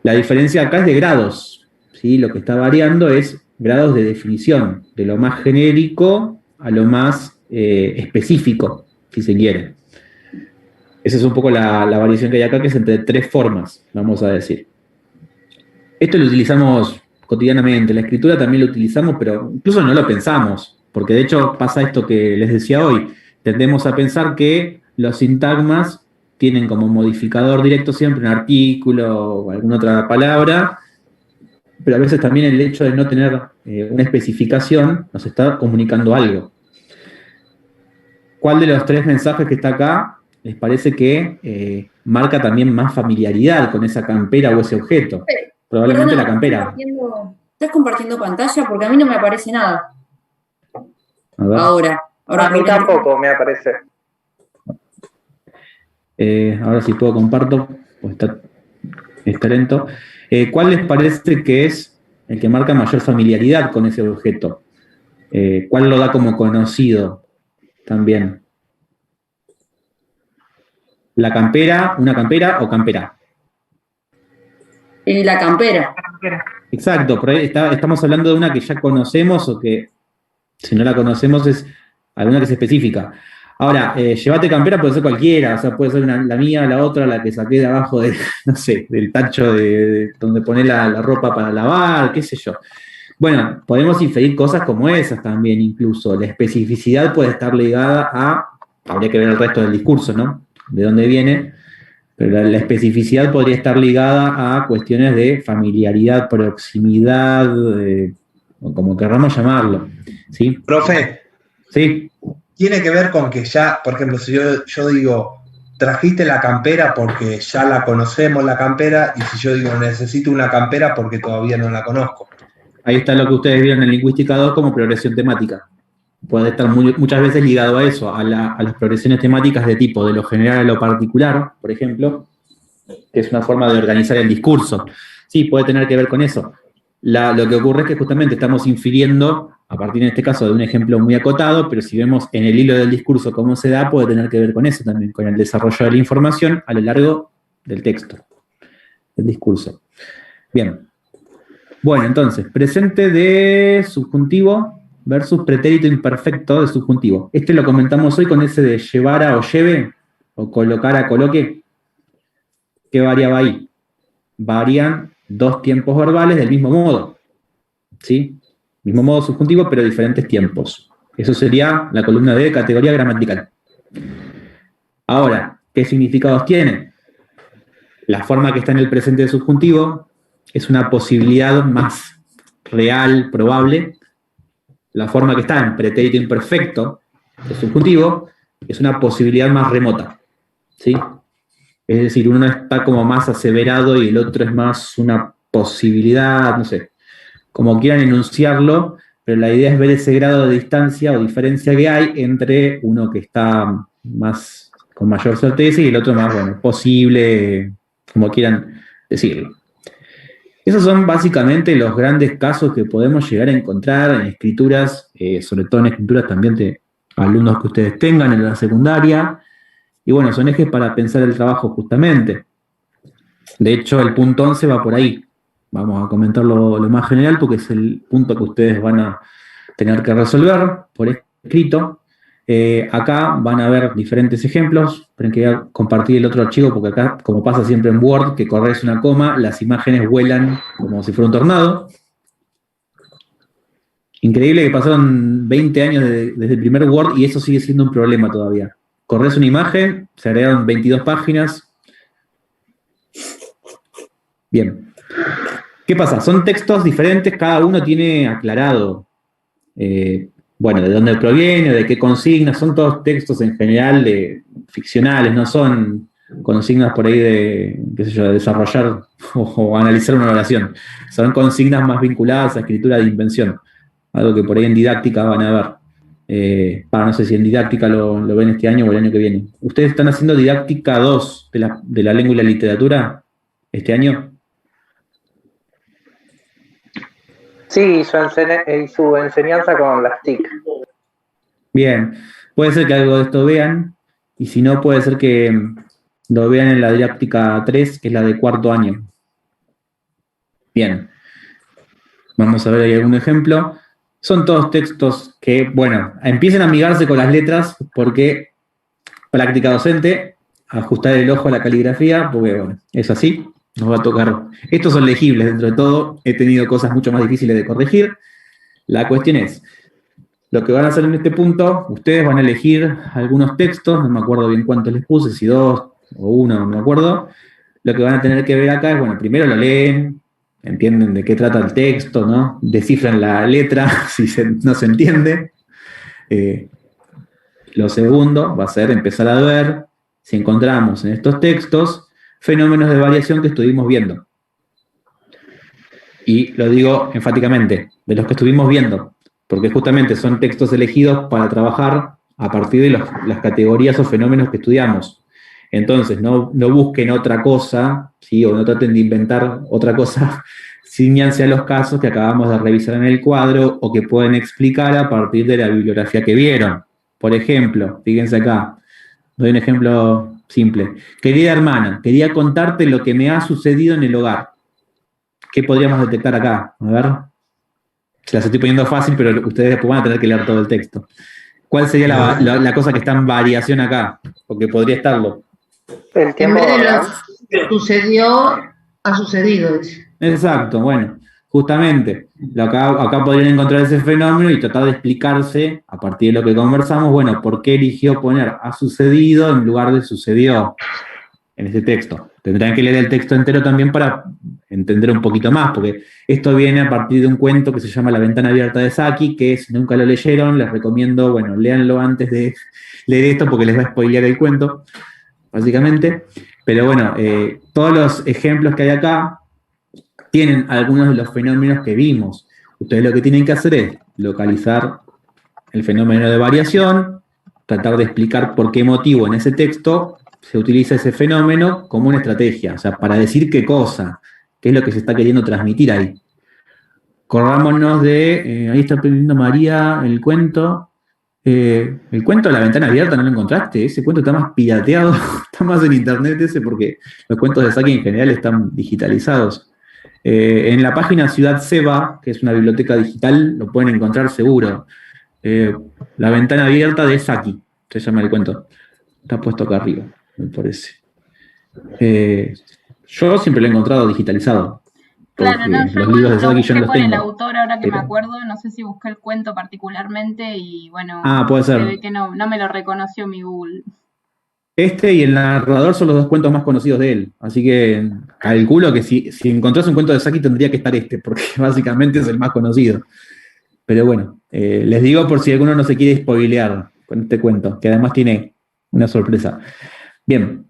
La diferencia acá es de grados, ¿sí? Lo que está variando es grados de definición, de lo más genérico a lo más específico, si se quiere. Esa es un poco la variación que hay acá, que es entre tres formas, vamos a decir. Esto lo utilizamos cotidianamente, la escritura también lo utilizamos, pero incluso no lo pensamos, porque de hecho pasa esto que les decía hoy, tendemos a pensar que los sintagmas tienen como modificador directo siempre un artículo o alguna otra palabra, pero a veces también el hecho de no tener una especificación nos está comunicando algo. ¿Cuál de los tres mensajes que está acá les parece que marca también más familiaridad con esa campera o ese objeto? Probablemente la campera. ¿Estás compartiendo pantalla? Porque a mí no me aparece nada. Ahora a mí tampoco me aparece. Ahora sí puedo comparto, pues está lento. ¿Cuál les parece que es el que marca mayor familiaridad con ese objeto? ¿Cuál lo da como conocido también? ¿La campera, una campera o campera? La campera. Exacto, por ahí estamos hablando de una que ya conocemos o que, si no la conocemos, es alguna que es específica. Ahora, llevate campera puede ser cualquiera, o sea, puede ser la mía, la otra, la que saqué de abajo de, no sé, del tacho de donde poner la ropa para lavar, qué sé yo. Bueno, podemos inferir cosas como esas también, incluso. La especificidad puede estar ligada habría que ver el resto del discurso, ¿no? De dónde viene, pero la especificidad podría estar ligada a cuestiones de familiaridad, proximidad, o como querramos llamarlo, ¿sí? Profe. Sí. Tiene que ver con que ya, por ejemplo, si yo digo, trajiste la campera porque ya la conocemos, la campera, y si yo digo, necesito una campera porque todavía no la conozco. Ahí está lo que ustedes vieron en Lingüística 2 como progresión temática. Puede estar muchas veces ligado a eso, a las progresiones temáticas de tipo de lo general a lo particular, por ejemplo, que es una forma de organizar el discurso. Sí, puede tener que ver con eso. Lo que ocurre es que justamente estamos infiriendo, a partir en este caso de un ejemplo muy acotado, pero si vemos en el hilo del discurso cómo se da, puede tener que ver con eso también, con el desarrollo de la información a lo largo del texto, del discurso. Bien. Bueno, entonces, presente de subjuntivo versus pretérito imperfecto de subjuntivo. Este lo comentamos hoy con ese de llevar a o lleve, o colocar a coloque. ¿Qué variaba ahí? Varían dos tiempos verbales del mismo modo. ¿Sí? Mismo modo subjuntivo, pero diferentes tiempos. Eso sería la columna de categoría gramatical. Ahora, ¿qué significados tiene? La forma que está en el presente del subjuntivo es una posibilidad más real, probable. La forma que está en pretérito imperfecto del subjuntivo es una posibilidad más remota, ¿sí? Es decir, uno está como más aseverado y el otro es más una posibilidad, no sé, como quieran enunciarlo, pero la idea es ver ese grado de distancia o diferencia que hay entre uno que está más con mayor certeza y el otro más, bueno, posible, como quieran decirlo. Esos son básicamente los grandes casos que podemos llegar a encontrar en escrituras, sobre todo en escrituras también de alumnos que ustedes tengan en la secundaria. Y bueno, son ejes para pensar el trabajo justamente. De hecho, el punto 11 va por ahí. Vamos a comentarlo lo más general porque es el punto que ustedes van a tener que resolver por escrito. Acá van a ver diferentes ejemplos. Esperen que voy a compartir el otro archivo porque acá, como pasa siempre en Word, que corres una coma, las imágenes vuelan como si fuera un tornado. Increíble que pasaron 20 años desde el primer Word y eso sigue siendo un problema todavía. Corres una imagen, se agregaron 22 páginas. Bien. ¿Qué pasa? Son textos diferentes, cada uno tiene aclarado, bueno, de dónde proviene, de qué consignas, son todos textos en general ficcionales, no son consignas por ahí de, qué sé yo, de desarrollar o analizar una oración. Son consignas más vinculadas a escritura de invención, algo que por ahí en didáctica van a ver. No sé si en didáctica lo ven este año o el año que viene. ¿Ustedes están haciendo didáctica 2 de la lengua y la literatura este año? Sí, su enseñanza con las TIC. Bien, puede ser que algo de esto vean, y si no, puede ser que lo vean en la didáctica 3, que es la de cuarto año. Bien, vamos a ver ahí algún ejemplo. Son todos textos que, bueno, empiecen a amigarse con las letras, porque práctica docente, ajustar el ojo a la caligrafía, porque, bueno, es así. Nos va a tocar. Estos son legibles dentro de todo. He tenido cosas mucho más difíciles de corregir. La cuestión es, lo que van a hacer en este punto, ustedes van a elegir algunos textos, no me acuerdo bien cuántos les puse, si 2 o 1, no me acuerdo. Lo que van a tener que ver acá es, bueno, primero lo leen, entienden de qué trata el texto, ¿no? Descifran la letra si no se entiende. Lo segundo va a ser empezar a ver si encontramos en estos textos fenómenos de variación que estuvimos viendo. Y lo digo enfáticamente, de los que estuvimos viendo, porque justamente son textos elegidos para trabajar a partir de las categorías o fenómenos que estudiamos. Entonces, no busquen otra cosa, ¿sí? O no traten de inventar otra cosa, ciñanse a los casos que acabamos de revisar en el cuadro o que pueden explicar a partir de la bibliografía que vieron. Por ejemplo, fíjense acá, doy un ejemplo simple. Querida hermana, quería contarte lo que me ha sucedido en el hogar. ¿Qué podríamos detectar acá? A ver. Se las estoy poniendo fácil, pero ustedes después van a tener que leer todo el texto. ¿Cuál sería la cosa que está en variación acá? Porque podría estarlo. El tiempo En vez de lo sucedió, ha sucedido. Exacto, bueno, justamente. Acá podrían encontrar ese fenómeno y tratar de explicarse, a partir de lo que conversamos, bueno, por qué eligió poner ha sucedido en lugar de sucedió en ese texto. Tendrán que leer el texto entero también para entender un poquito más, porque esto viene a partir de un cuento que se llama La ventana abierta de Saki, que si nunca lo leyeron, les recomiendo, bueno, léanlo antes de leer esto porque les va a spoilear el cuento, básicamente. Pero bueno, todos los ejemplos que hay acá tienen algunos de los fenómenos que vimos. Ustedes lo que tienen que hacer es localizar el fenómeno de variación, tratar de explicar por qué motivo en ese texto se utiliza ese fenómeno como una estrategia, o sea, para decir qué cosa, qué es lo que se está queriendo transmitir ahí. Corrámonos de, ahí está aprendiendo María el cuento de La ventana abierta, ¿no lo encontraste? Ese cuento está más pirateado, está más en internet ese, porque los cuentos de Saki en general están digitalizados. En la página Ciudad Seba, que es una biblioteca digital, lo pueden encontrar seguro. La ventana abierta de Saki, se llama el cuento. Está puesto acá arriba, me parece. Yo siempre lo he encontrado digitalizado. Claro, no, yo los libros de lo Saki yo no busqué los por el tengo. autor ahora que Pero- me acuerdo, no sé si busqué el cuento particularmente y bueno, puede se ser. ve que no me lo reconoció mi Google. Este y El narrador son los dos cuentos más conocidos de él. Así que calculo que si encontrás un cuento de Saki tendría que estar este, porque básicamente es el más conocido. Pero bueno, les digo por si alguno no se quiere spoilear con este cuento, que además tiene una sorpresa. Bien.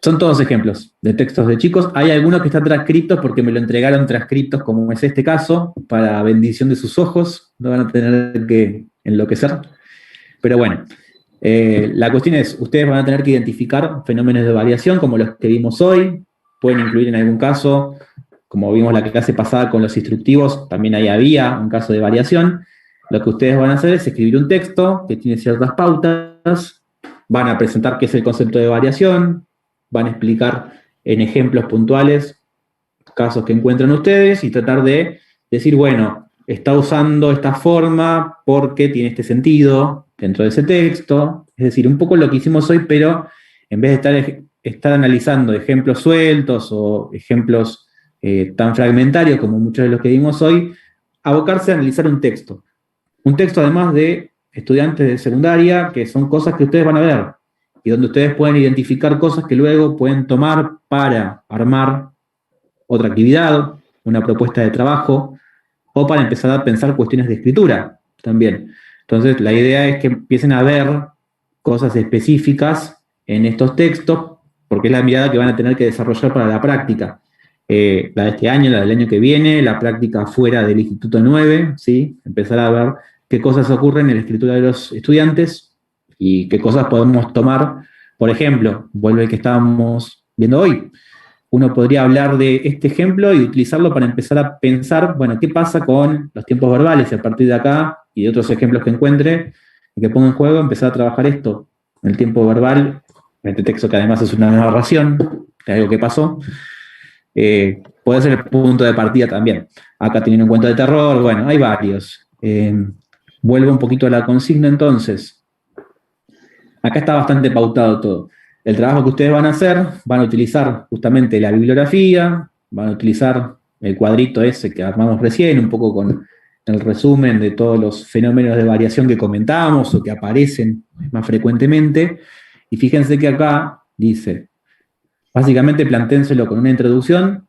Son todos ejemplos de textos de chicos. Hay algunos que están transcritos porque me lo entregaron transcritos, como es este caso, para bendición de sus ojos. No van a tener que enloquecer. Pero bueno, la cuestión es, ustedes van a tener que identificar fenómenos de variación como los que vimos hoy. Pueden incluir en algún caso, como vimos la clase pasada con los instructivos, también ahí había un caso de variación. Lo que ustedes van a hacer es escribir un texto que tiene ciertas pautas, van a presentar qué es el concepto de variación, van a explicar en ejemplos puntuales casos que encuentran ustedes y tratar de decir, bueno, está usando esta forma porque tiene este sentido dentro de ese texto. Es decir, un poco lo que hicimos hoy, pero en vez de estar analizando ejemplos sueltos o ejemplos tan fragmentarios como muchos de los que vimos hoy, abocarse a analizar un texto. Un texto además de estudiantes de secundaria, que son cosas que ustedes van a ver, y donde ustedes pueden identificar cosas que luego pueden tomar para armar otra actividad, una propuesta de trabajo, o para empezar a pensar cuestiones de escritura también. Entonces, la idea es que empiecen a ver cosas específicas en estos textos, porque es la mirada que van a tener que desarrollar para la práctica. La de este año, la del año que viene, la práctica fuera del Instituto 9, ¿sí? Empezar a ver qué cosas ocurren en la escritura de los estudiantes, y qué cosas podemos tomar. Por ejemplo, vuelve el que estábamos viendo hoy. Uno podría hablar de este ejemplo y utilizarlo para empezar a pensar, bueno, ¿qué pasa con los tiempos verbales? Y a partir de acá, y de otros ejemplos que encuentre, y que ponga en juego, empezar a trabajar esto, el tiempo verbal, en este texto que además es una narración, de algo que pasó. Puede ser el punto de partida también. Acá tienen un cuento de terror, bueno, hay varios. Vuelvo un poquito a la consigna entonces. Acá está bastante pautado todo. El trabajo que ustedes van a hacer, van a utilizar justamente la bibliografía, van a utilizar el cuadrito ese que armamos recién, un poco con el resumen de todos los fenómenos de variación que comentamos o que aparecen más frecuentemente. Y fíjense que acá dice, básicamente plantéenselo con una introducción,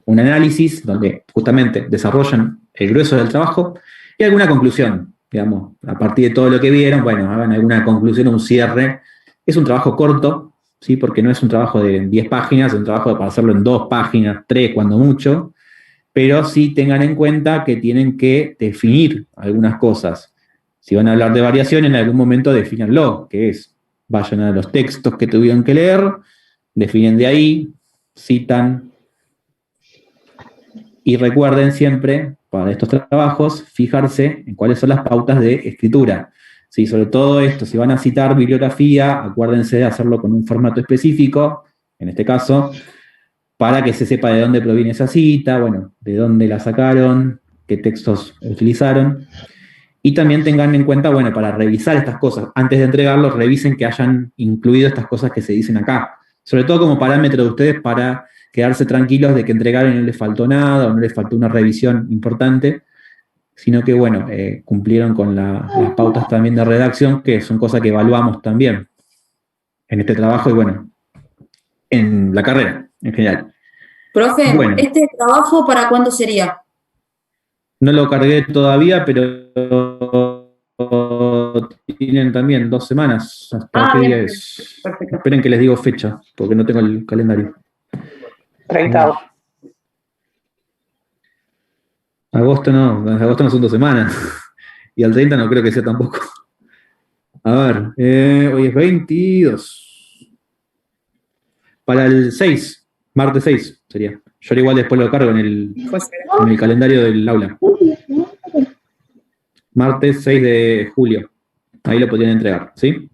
un análisis, donde justamente desarrollan el grueso del trabajo, y alguna conclusión. Digamos, a partir de todo lo que vieron, bueno, hagan alguna conclusión o un cierre. Es un trabajo corto, ¿sí? Porque no es un trabajo de 10 páginas, es un trabajo para hacerlo en 2 páginas, 3 cuando mucho, pero sí tengan en cuenta que tienen que definir algunas cosas. Si van a hablar de variación, en algún momento defínanlo, que es, vayan a los textos que tuvieron que leer, definen de ahí, citan, y recuerden siempre, para estos trabajos, fijarse en cuáles son las pautas de escritura. ¿Sí? Sobre todo esto, si van a citar bibliografía, acuérdense de hacerlo con un formato específico, en este caso, para que se sepa de dónde proviene esa cita, bueno, de dónde la sacaron, qué textos utilizaron. Y también tengan en cuenta, bueno, para revisar estas cosas, antes de entregarlos, revisen que hayan incluido estas cosas que se dicen acá. Sobre todo como parámetro de ustedes para quedarse tranquilos de que entregaron y no les faltó nada, o no les faltó una revisión importante, sino que, bueno, cumplieron con las pautas también de redacción, que son cosas que evaluamos también en este trabajo y, bueno, en la carrera en general. Profe, bueno, ¿este trabajo para cuándo sería? No lo cargué todavía, pero tienen también 2 semanas. ¿Hasta qué día es? Perfecto. Esperen que les digo fecha, porque no tengo el calendario. 30. Agosto no son 2 semanas. Y al 30 no creo que sea tampoco. A ver, hoy es 22. Para el 6, martes 6 sería. Yo igual después lo cargo en el calendario del aula. Martes 6 de julio. Ahí lo podrían entregar, ¿sí?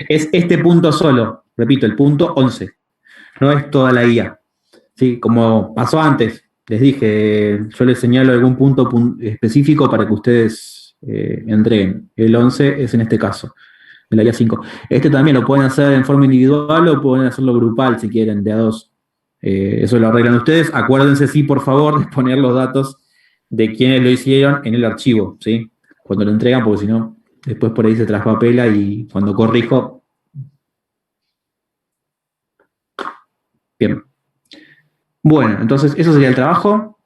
Es este punto solo, repito, el punto 11. No es toda la guía. ¿Sí? Como pasó antes, les dije, yo les señalo algún punto específico para que ustedes entreguen. El 11 es en este caso, en la guía 5. Este también lo pueden hacer en forma individual o pueden hacerlo grupal si quieren, de a 2. Eso lo arreglan ustedes. Acuérdense, sí, por favor, de poner los datos de quienes lo hicieron en el archivo, ¿sí? Cuando lo entregan, porque si no, después por ahí se traspapela y cuando corrijo. Bien. Bueno, entonces eso sería el trabajo.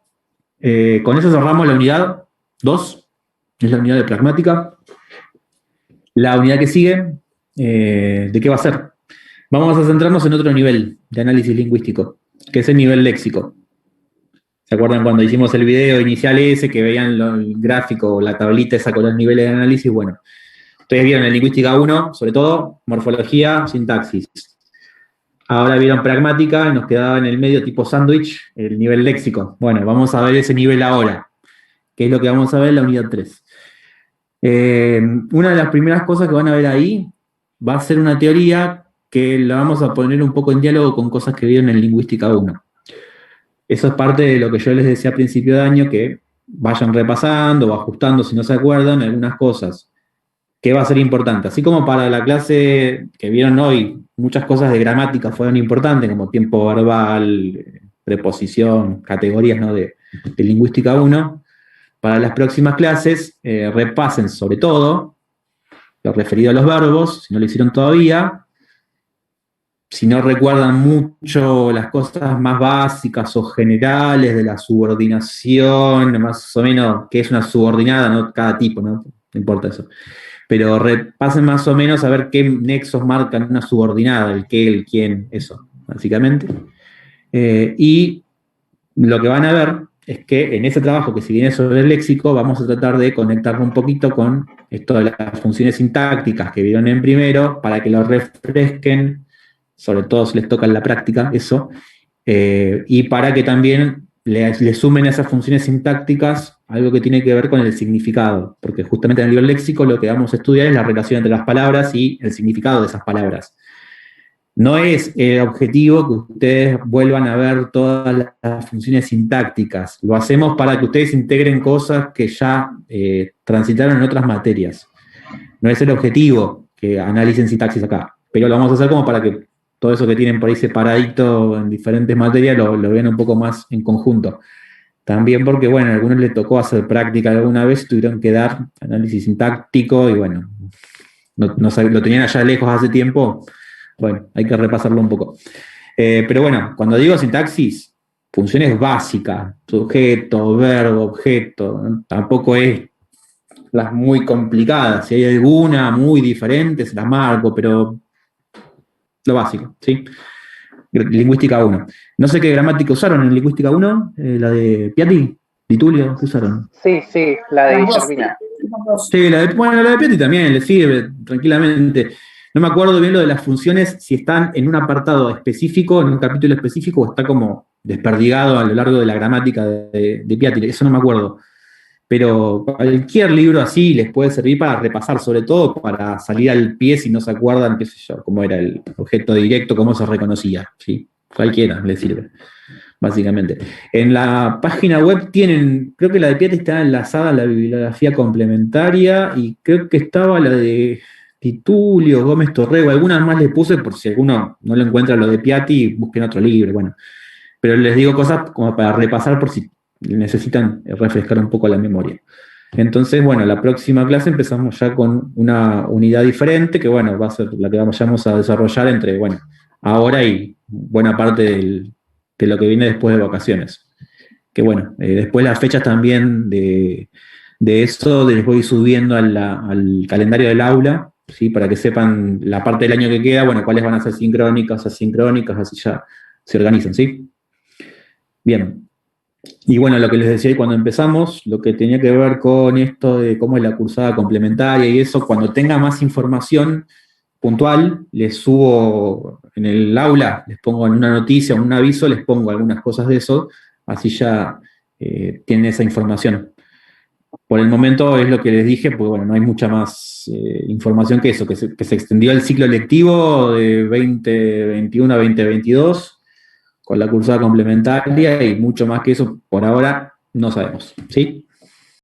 Con eso cerramos la unidad 2, es la unidad de pragmática. La unidad que sigue, ¿de qué va a ser? Vamos a centrarnos en otro nivel de análisis lingüístico, que es el nivel léxico. ¿Se acuerdan cuando hicimos el video inicial ese, que veían el gráfico o la tablita esa con los niveles de análisis? Bueno, ustedes vieron en lingüística 1, sobre todo, morfología, sintaxis. Ahora vieron pragmática y nos quedaba en el medio tipo sándwich el nivel léxico. Bueno, vamos a ver ese nivel ahora, que es lo que vamos a ver en la unidad 3. Una de las primeras cosas que van a ver ahí va a ser una teoría que la vamos a poner un poco en diálogo con cosas que vieron en lingüística 1. Eso es parte de lo que yo les decía a principio de año, que vayan repasando o ajustando, si no se acuerdan, algunas cosas que va a ser importante. Así como para la clase que vieron hoy, muchas cosas de gramática fueron importantes, como tiempo verbal, preposición, categorías, ¿no?, de lingüística 1. Para las próximas clases, repasen sobre todo lo referido a los verbos, si no lo hicieron todavía. Si no recuerdan mucho las cosas más básicas o generales de la subordinación, más o menos, que es una subordinada, no cada tipo, no importa eso. Pero repasen más o menos a ver qué nexos marcan una subordinada, el qué, el quién, eso, básicamente. Y lo que van a ver es que en ese trabajo que si viene sobre el léxico, vamos a tratar de conectarlo un poquito con esto de las funciones sintácticas que vieron en primero, para que lo refresquen, sobre todo si les toca en la práctica eso, y para que también le sumen a esas funciones sintácticas algo que tiene que ver con el significado, porque justamente en el nivel léxico lo que vamos a estudiar es la relación entre las palabras y el significado de esas palabras. No es el objetivo que ustedes vuelvan a ver todas las funciones sintácticas, lo hacemos para que ustedes integren cosas que ya transitaron en otras materias. No es el objetivo que analicen sintaxis acá, pero lo vamos a hacer como para que todo eso que tienen por ahí separadito en diferentes materias lo vean un poco más en conjunto. También porque, bueno, a algunos les tocó hacer práctica alguna vez, tuvieron que dar análisis sintáctico y, bueno, no lo tenían allá lejos hace tiempo. Bueno, hay que repasarlo un poco. Pero bueno, cuando digo sintaxis, funciones básicas, sujeto, verbo, objeto, ¿no? Tampoco es las muy complicadas. Si hay alguna muy diferente, se las marco, pero lo básico, ¿sí? Lingüística 1. No sé qué gramática usaron en lingüística 1, la de Piatti, Di Tullio, ¿qué usaron? Sí, la de Guillermina. Sí, la de Piatti también le sirve tranquilamente. No me acuerdo bien lo de las funciones, si están en un apartado específico, en un capítulo específico, o está como desperdigado a lo largo de la gramática de Piatti, eso no me acuerdo. Pero cualquier libro así les puede servir para repasar, sobre todo para salir al pie si no se acuerdan, qué sé yo, cómo era el objeto directo, cómo se reconocía, ¿sí? Cualquiera les sirve, básicamente. En la página web tienen, creo que la de Piatti está enlazada a la bibliografía complementaria, y creo que estaba la de Di Tullio, Gómez Torrego, algunas más le puse por si alguno no lo encuentra lo de Piatti, busquen otro libro, bueno. Pero les digo cosas como para repasar por si necesitan refrescar un poco la memoria. Entonces, bueno, la próxima clase empezamos ya con una unidad diferente, que bueno, va a ser la que vamos a desarrollar entre, bueno, ahora y buena parte de lo que viene después de vacaciones. Que bueno, después las fechas también de eso les voy subiendo al calendario del aula, ¿sí? Para que sepan la parte del año que queda, bueno, cuáles van a ser sincrónicas, asincrónicas, así ya se organizan, ¿sí? Bien. Y bueno, lo que les decía ahí cuando empezamos, lo que tenía que ver con esto de cómo es la cursada complementaria y eso, cuando tenga más información puntual, les subo en el aula, les pongo en una noticia o un aviso, les pongo algunas cosas de eso, así ya tienen esa información. Por el momento es lo que les dije, pues bueno, no hay mucha más información que eso, que se extendió el ciclo lectivo de 2021 a 2022, con la cursada complementaria, y mucho más que eso por ahora no sabemos, ¿sí?